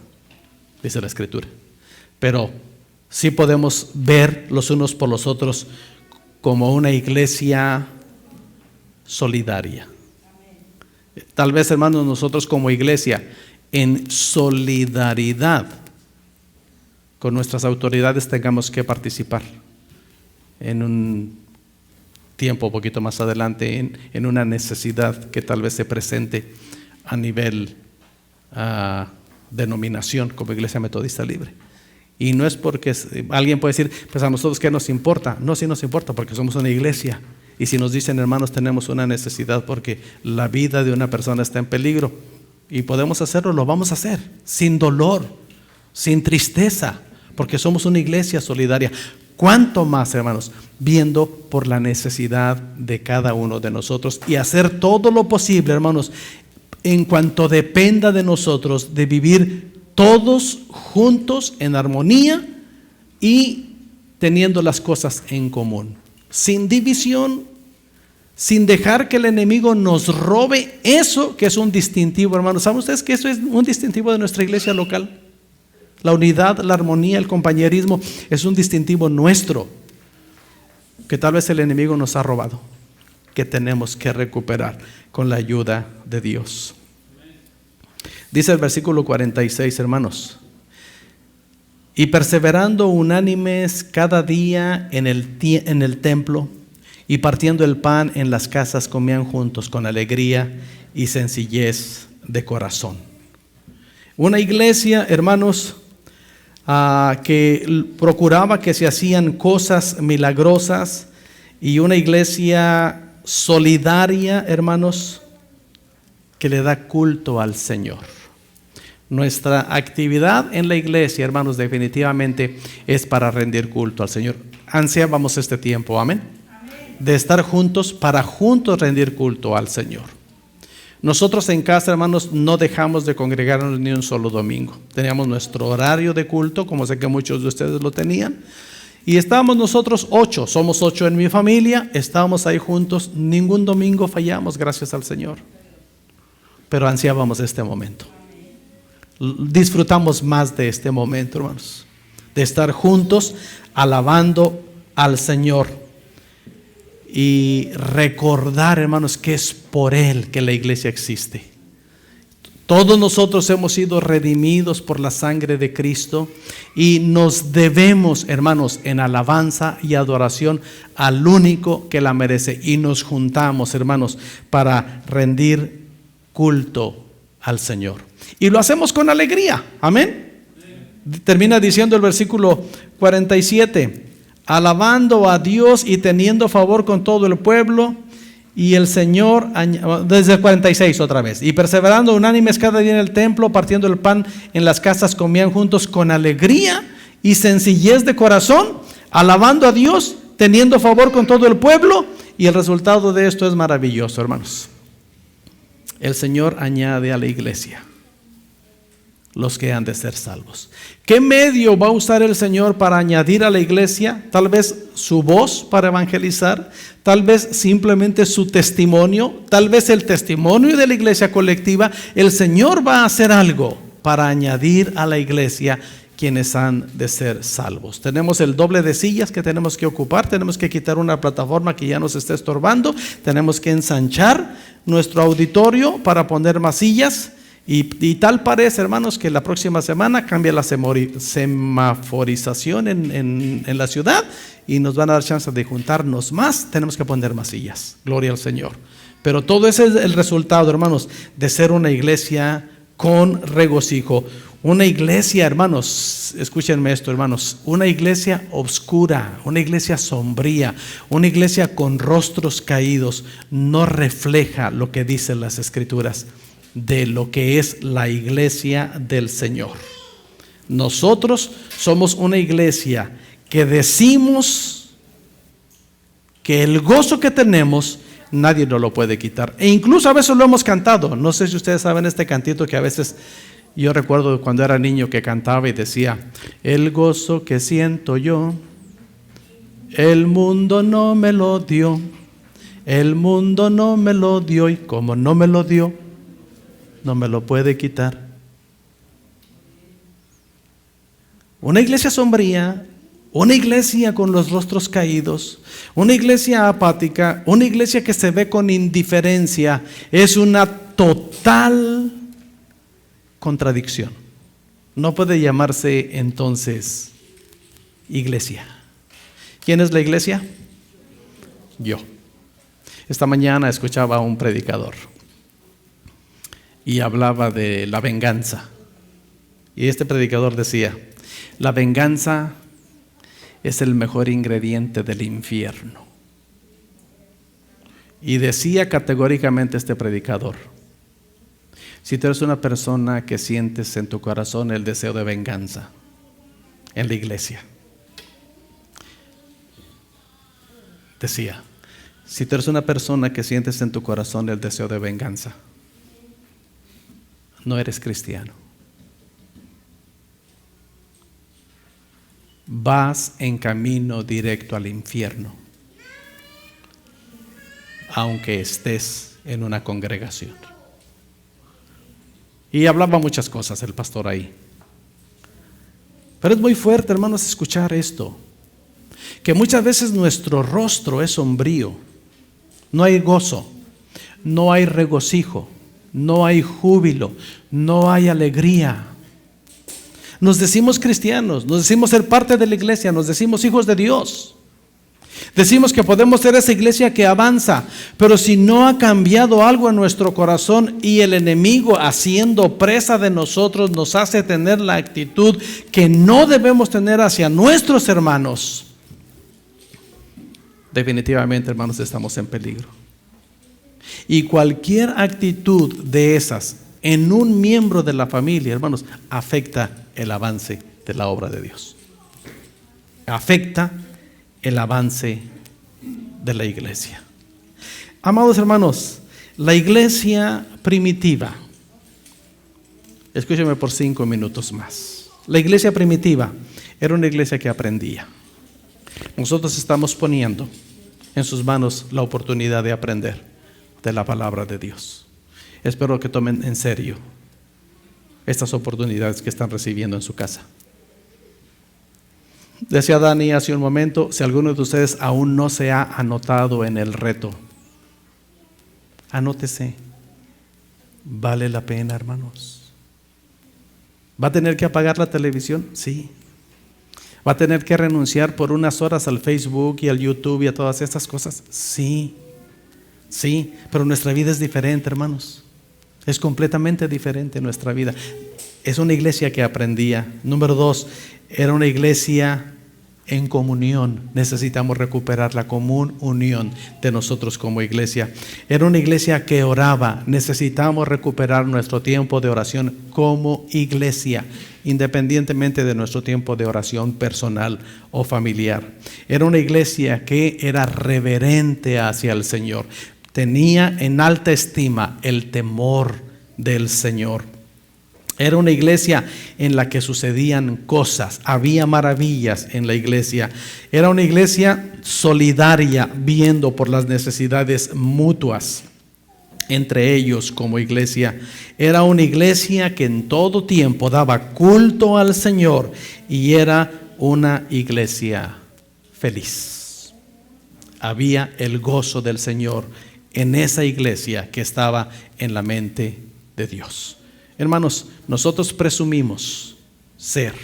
dice la Escritura. Pero sí podemos ver los unos por los otros como una iglesia solidaria. Tal vez, hermanos, nosotros como iglesia en solidaridad con nuestras autoridades tengamos que participar en un tiempo un poquito más adelante en una necesidad que tal vez se presente a nivel denominación como Iglesia Metodista Libre. Y no es porque alguien puede decir, pues a nosotros ¿qué nos importa? No, sí nos importa porque somos una iglesia. Y si nos dicen, hermanos, tenemos una necesidad porque la vida de una persona está en peligro y podemos hacerlo, lo vamos a hacer sin dolor, sin tristeza, porque somos una iglesia solidaria. ¿Cuánto más, hermanos? Viendo por la necesidad de cada uno de nosotros y hacer todo lo posible, hermanos, en cuanto dependa de nosotros, de vivir todos juntos en armonía y teniendo las cosas en común, sin división, sin dejar que el enemigo nos robe eso que es un distintivo, hermanos. ¿Saben ustedes que eso es un distintivo de nuestra iglesia local? La unidad, la armonía, el compañerismo es un distintivo nuestro que tal vez el enemigo nos ha robado, que tenemos que recuperar con la ayuda de Dios. Dice el versículo 46, hermanos: y perseverando unánimes cada día en el templo y partiendo el pan en las casas, comían juntos con alegría y sencillez de corazón. Una iglesia, hermanos, que procuraba que se hacían cosas milagrosas, y una iglesia solidaria, hermanos, que le da culto al Señor. Nuestra actividad en la iglesia, hermanos, definitivamente es para rendir culto al Señor. Ansiábamos este tiempo, amén, de estar juntos para juntos rendir culto al Señor. Nosotros en casa, hermanos, no dejamos de congregarnos ni un solo domingo. Teníamos nuestro horario de culto, como sé que muchos de ustedes lo tenían, y estábamos nosotros 8, somos 8 en mi familia, estábamos ahí juntos, ningún domingo fallamos, gracias al Señor. Pero ansiábamos este momento. Disfrutamos más de este momento, hermanos, de estar juntos alabando al Señor y recordar, hermanos, que es por Él que la iglesia existe. Todos nosotros hemos sido redimidos por la sangre de Cristo y nos debemos, hermanos, en alabanza y adoración al único que la merece, y nos juntamos, hermanos, para rendir culto al Señor. Y lo hacemos con alegría, amén. Termina diciendo el versículo 47: alabando a Dios y teniendo favor con todo el pueblo. Y el Señor, desde el 46 otra vez: y perseverando unánimes cada día en el templo, partiendo el pan en las casas, comían juntos con alegría y sencillez de corazón, alabando a Dios, teniendo favor con todo el pueblo. Y el resultado de esto es maravilloso, hermanos. El Señor añade a la iglesia los que han de ser salvos. ¿Qué medio va a usar el Señor para añadir a la iglesia? Tal vez su voz para evangelizar, tal vez simplemente su testimonio, tal vez el testimonio de la iglesia colectiva. El Señor va a hacer algo para añadir a la iglesia quienes han de ser salvos. Tenemos el doble de sillas que tenemos que ocupar, tenemos que quitar una plataforma que ya nos está estorbando, tenemos que ensanchar nuestro auditorio para poner más sillas. Y tal parece, hermanos, que la próxima semana cambia la semaforización en la ciudad y nos van a dar chance de juntarnos más. Tenemos que poner más sillas, gloria al Señor. Pero todo ese es el resultado, hermanos, de ser una iglesia con regocijo. Una iglesia, hermanos, escúchenme esto, hermanos, una iglesia oscura, una iglesia sombría, una iglesia con rostros caídos no refleja lo que dicen las Escrituras de lo que es la iglesia del Señor. Nosotros somos una iglesia que decimos que el gozo que tenemos nadie nos lo puede quitar, e incluso a veces lo hemos cantado. No sé si ustedes saben este cantito que a veces yo recuerdo cuando era niño que cantaba y decía: el gozo que siento yo, el mundo no me lo dio, el mundo no me lo dio, y como no me lo dio, no me lo puede quitar. Una iglesia sombría, una iglesia con los rostros caídos, una iglesia apática, una iglesia que se ve con indiferencia, es una total contradicción. No puede llamarse entonces iglesia. ¿Quién es la iglesia? Yo. Esta mañana escuchaba a un predicador y hablaba de la venganza. Y este predicador decía: la venganza es el mejor ingrediente del infierno. Y decía categóricamente este predicador: si tú eres una persona que sientes en tu corazón el deseo de venganza en la iglesia, decía, si tú eres una persona que sientes en tu corazón el deseo de venganza, no eres cristiano. Vas en camino directo al infierno, aunque estés en una congregación. Y hablaba muchas cosas el pastor ahí. Pero es muy fuerte, hermanos, escuchar esto, que muchas veces nuestro rostro es sombrío. No hay gozo, no hay regocijo, no hay júbilo, no hay alegría. Nos decimos cristianos, nos decimos ser parte de la iglesia, nos decimos hijos de Dios. Decimos que podemos ser esa iglesia que avanza, pero si no ha cambiado algo en nuestro corazón y el enemigo, haciendo presa de nosotros, nos hace tener la actitud que no debemos tener hacia nuestros hermanos, definitivamente, hermanos, estamos en peligro. Y cualquier actitud de esas en un miembro de la familia, hermanos, afecta el avance de la obra de Dios. Afecta el avance de la iglesia. Amados hermanos, la iglesia primitiva, escúcheme por 5 minutos más. La iglesia primitiva era una iglesia que aprendía. Nosotros estamos poniendo en sus manos la oportunidad de aprender de la palabra de Dios. Espero que tomen en serio estas oportunidades que están recibiendo en su casa. Decía Dani hace un momento, si alguno de ustedes aún no se ha anotado en el reto, anótese. Vale la pena, hermanos. ¿Va a tener que apagar la televisión? Sí. ¿Va a tener que renunciar por unas horas al Facebook y al YouTube y a todas estas cosas? Sí. Sí, pero nuestra vida es diferente, hermanos. Es completamente diferente nuestra vida. Es una iglesia que aprendía. Número 2, era una iglesia en comunión. Necesitamos recuperar la común unión de nosotros como iglesia. Era una iglesia que oraba. Necesitamos recuperar nuestro tiempo de oración como iglesia, independientemente de nuestro tiempo de oración personal o familiar. Era una iglesia que era reverente hacia el Señor. Tenía en alta estima el temor del Señor. Era una iglesia en la que sucedían cosas, había maravillas en la iglesia. Era una iglesia solidaria, viendo por las necesidades mutuas entre ellos como iglesia. Era una iglesia que en todo tiempo daba culto al Señor y era una iglesia feliz. Había el gozo del Señor en esa iglesia que estaba en la mente de Dios. Hermanos, nosotros presumimos ser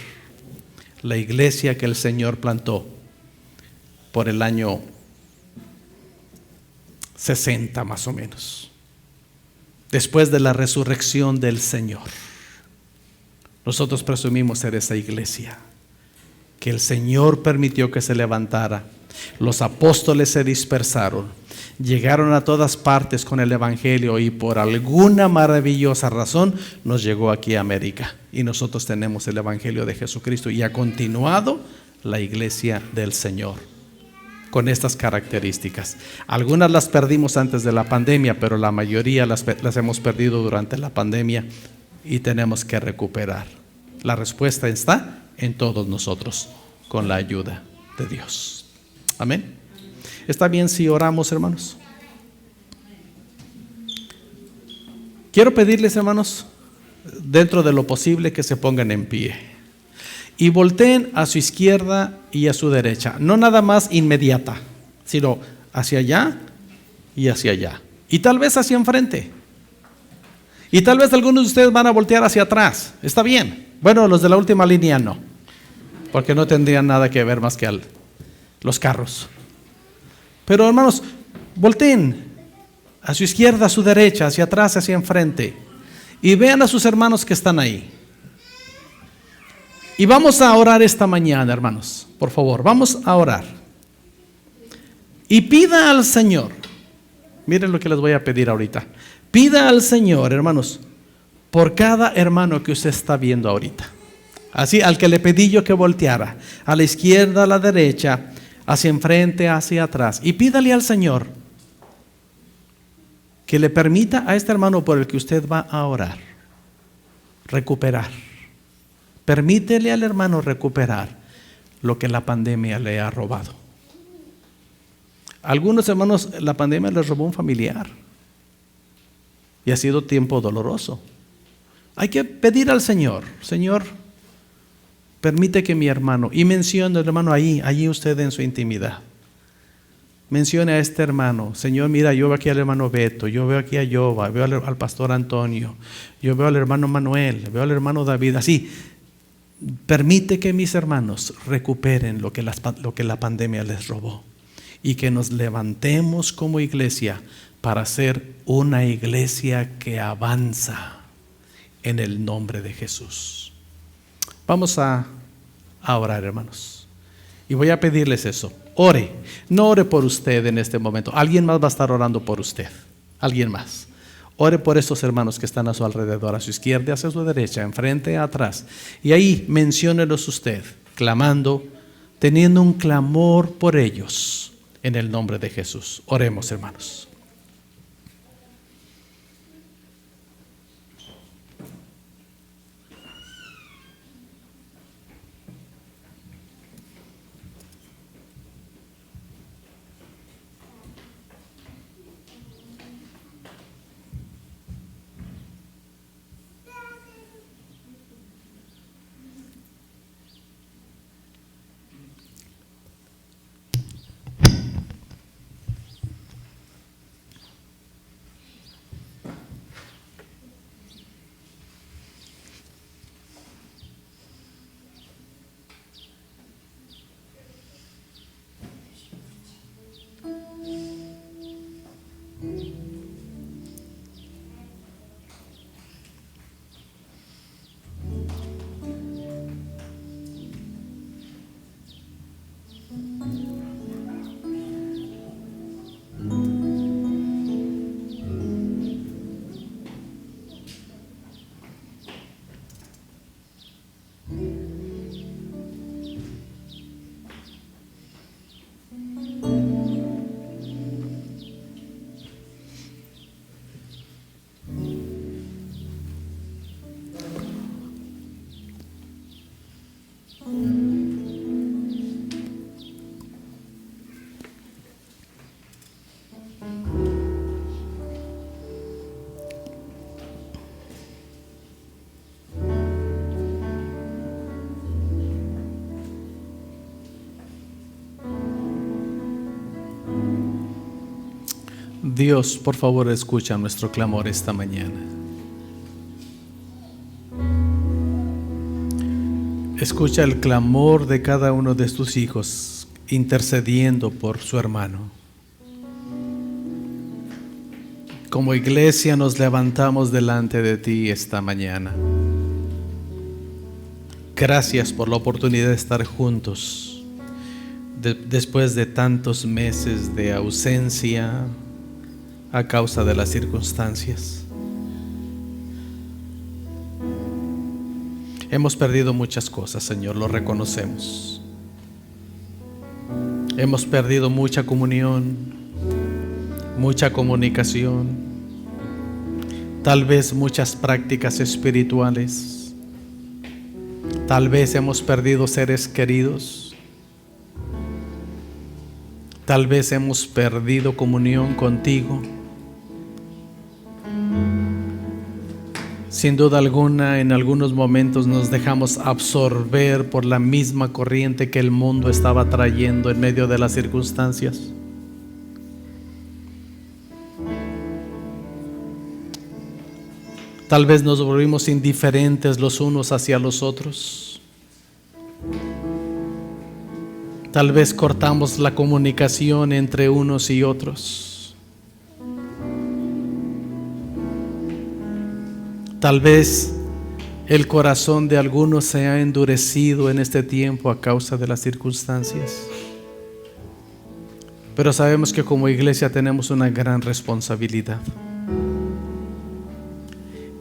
la iglesia que el Señor plantó por el año 60 más o menos, después de la resurrección del Señor. Nosotros presumimos ser esa iglesia que el Señor permitió que se levantara. Los apóstoles se dispersaron, llegaron a todas partes con el evangelio y por alguna maravillosa razón nos llegó aquí a América y nosotros tenemos el evangelio de Jesucristo y ha continuado la iglesia del Señor con estas características. Algunas las perdimos antes de la pandemia, pero la mayoría las hemos perdido durante la pandemia y tenemos que recuperar. La respuesta está en todos nosotros con la ayuda de Dios. Amén. ¿Está bien si oramos, hermanos? Quiero pedirles, hermanos, dentro de lo posible, que se pongan en pie y volteen a su izquierda y a su derecha. No nada más inmediata, sino hacia allá y hacia allá. Y tal vez hacia enfrente. Y tal vez algunos de ustedes van a voltear hacia atrás. Está bien. Bueno, los de la última línea no, porque no tendrían nada que ver más que los carros. Pero hermanos, volteen a su izquierda, a su derecha, hacia atrás, hacia enfrente, y vean a sus hermanos que están ahí. Y vamos a orar esta mañana, hermanos. Por favor, vamos a orar. Y pida al Señor. Miren lo que les voy a pedir ahorita. Pida al Señor, hermanos, por cada hermano que usted está viendo ahorita. Así, al que le pedí yo que volteara, a la izquierda, a la derecha, hacia enfrente, hacia atrás. Y pídale al Señor que le permita a este hermano por el que usted va a orar recuperar. Permítele al hermano recuperar lo que la pandemia le ha robado. A algunos hermanos la pandemia les robó un familiar y ha sido tiempo doloroso. Hay que pedir al Señor: Señor, permite que mi hermano, y mencione al hermano allí usted en su intimidad, mencione a este hermano: Señor, mira, yo veo aquí al hermano Beto, yo veo aquí a Yoba, veo al pastor Antonio, yo veo al hermano Manuel, veo al hermano David. Así, permite que mis hermanos recuperen lo que la pandemia les robó, y que nos levantemos como iglesia para ser una iglesia que avanza en el nombre de Jesús. Vamos a orar, hermanos, y voy a pedirles eso. Ore, no ore por usted en este momento. Alguien más va a estar orando por usted. Alguien más. Ore por estos hermanos que están a su alrededor, a su izquierda, hacia su derecha, enfrente, atrás. Y ahí menciónelos usted, clamando, teniendo un clamor por ellos en el nombre de Jesús. Oremos, hermanos. Dios, por favor, escucha nuestro clamor esta mañana. Escucha el clamor de cada uno de tus hijos intercediendo por su hermano. Como iglesia nos levantamos delante de ti esta mañana. Gracias por la oportunidad de estar juntos después de tantos meses de ausencia a causa de las circunstancias. Hemos perdido muchas cosas, Señor, lo reconocemos. Hemos perdido mucha comunión, mucha comunicación, tal vez muchas prácticas espirituales. Tal vez hemos perdido seres queridos. Tal vez hemos perdido comunión contigo. Sin duda alguna, en algunos momentos nos dejamos absorber por la misma corriente que el mundo estaba trayendo en medio de las circunstancias. Tal vez nos volvimos indiferentes los unos hacia los otros. Tal vez cortamos la comunicación entre unos y otros. Tal vez el corazón de algunos se ha endurecido en este tiempo a causa de las circunstancias. Pero sabemos que como iglesia tenemos una gran responsabilidad.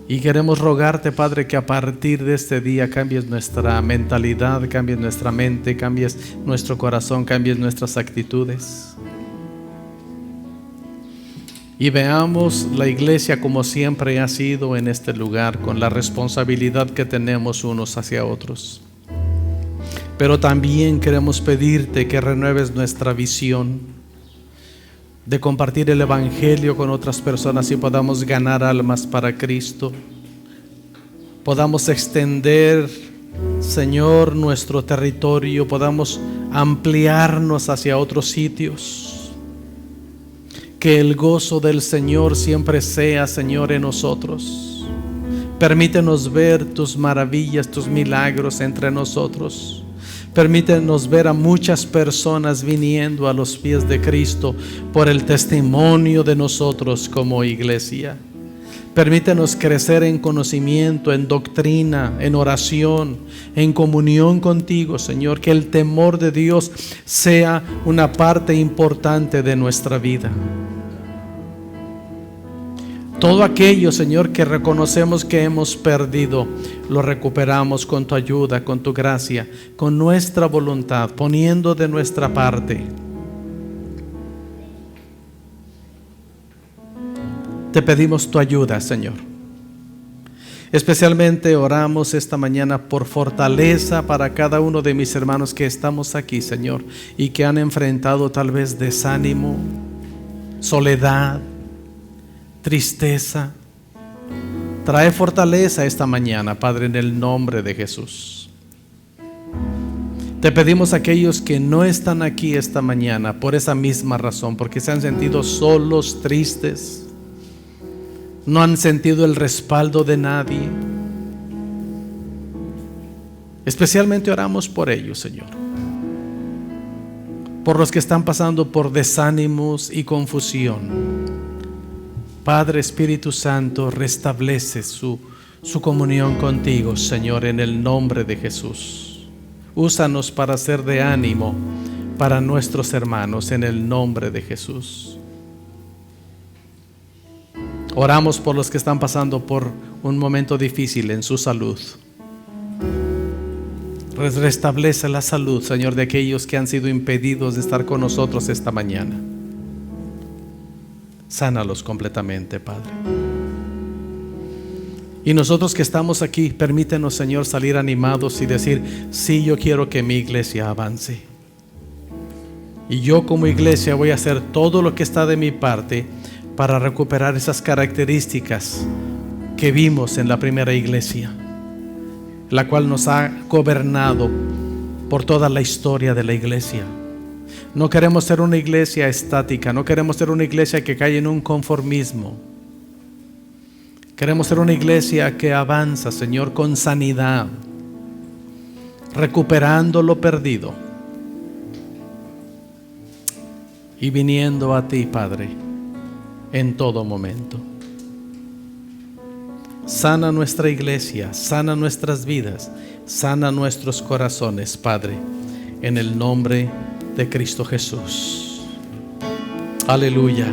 Y queremos rogarte, Padre, que a partir de este día cambies nuestra mentalidad, cambies nuestra mente, cambies nuestro corazón, cambies nuestras actitudes. Y veamos la iglesia como siempre ha sido en este lugar, con la responsabilidad que tenemos unos hacia otros. Pero también queremos pedirte que renueves nuestra visión de compartir el evangelio con otras personas y podamos ganar almas para Cristo. Podamos extender, Señor, nuestro territorio, podamos ampliarnos hacia otros sitios. Que el gozo del Señor siempre sea, Señor, en nosotros. Permítenos ver tus maravillas, tus milagros entre nosotros. Permítenos ver a muchas personas viniendo a los pies de Cristo por el testimonio de nosotros como iglesia. Permítenos crecer en conocimiento, en doctrina, en oración, en comunión contigo, Señor. Que el temor de Dios sea una parte importante de nuestra vida. Todo aquello, Señor, que reconocemos que hemos perdido, lo recuperamos con tu ayuda, con tu gracia, con nuestra voluntad, poniendo de nuestra parte. Te pedimos tu ayuda, Señor. Especialmente oramos esta mañana por fortaleza para cada uno de mis hermanos que estamos aquí, Señor, y que han enfrentado tal vez desánimo, soledad, tristeza. Trae fortaleza esta mañana, Padre, en el nombre de Jesús. Te pedimos a aquellos que no están aquí esta mañana por esa misma razón, porque se han sentido solos, tristes, no han sentido el respaldo de nadie. Especialmente oramos por ellos, Señor, por los que están pasando por desánimos y confusión. Padre, Espíritu Santo, restablece su comunión contigo, Señor, en el nombre de Jesús. Úsanos para ser de ánimo para nuestros hermanos, en el nombre de Jesús. Oramos por los que están pasando por un momento difícil en su salud. Restablece la salud, Señor, de aquellos que han sido impedidos de estar con nosotros esta mañana. Sánalos completamente, Padre. Y nosotros que estamos aquí, permítenos, Señor, salir animados y decir: sí, yo quiero que mi iglesia avance. Y yo como iglesia voy a hacer todo lo que está de mi parte para recuperar esas características que vimos en la primera iglesia, la cual nos ha gobernado por toda la historia de la iglesia. No queremos ser una iglesia estática, no queremos ser una iglesia que cae en un conformismo. Queremos ser una iglesia que avanza, Señor, con sanidad, recuperando lo perdido y viniendo a ti, Padre, en todo momento. Sana nuestra iglesia, sana nuestras vidas, sana nuestros corazones, Padre, en el nombre de Cristo Jesús. Aleluya.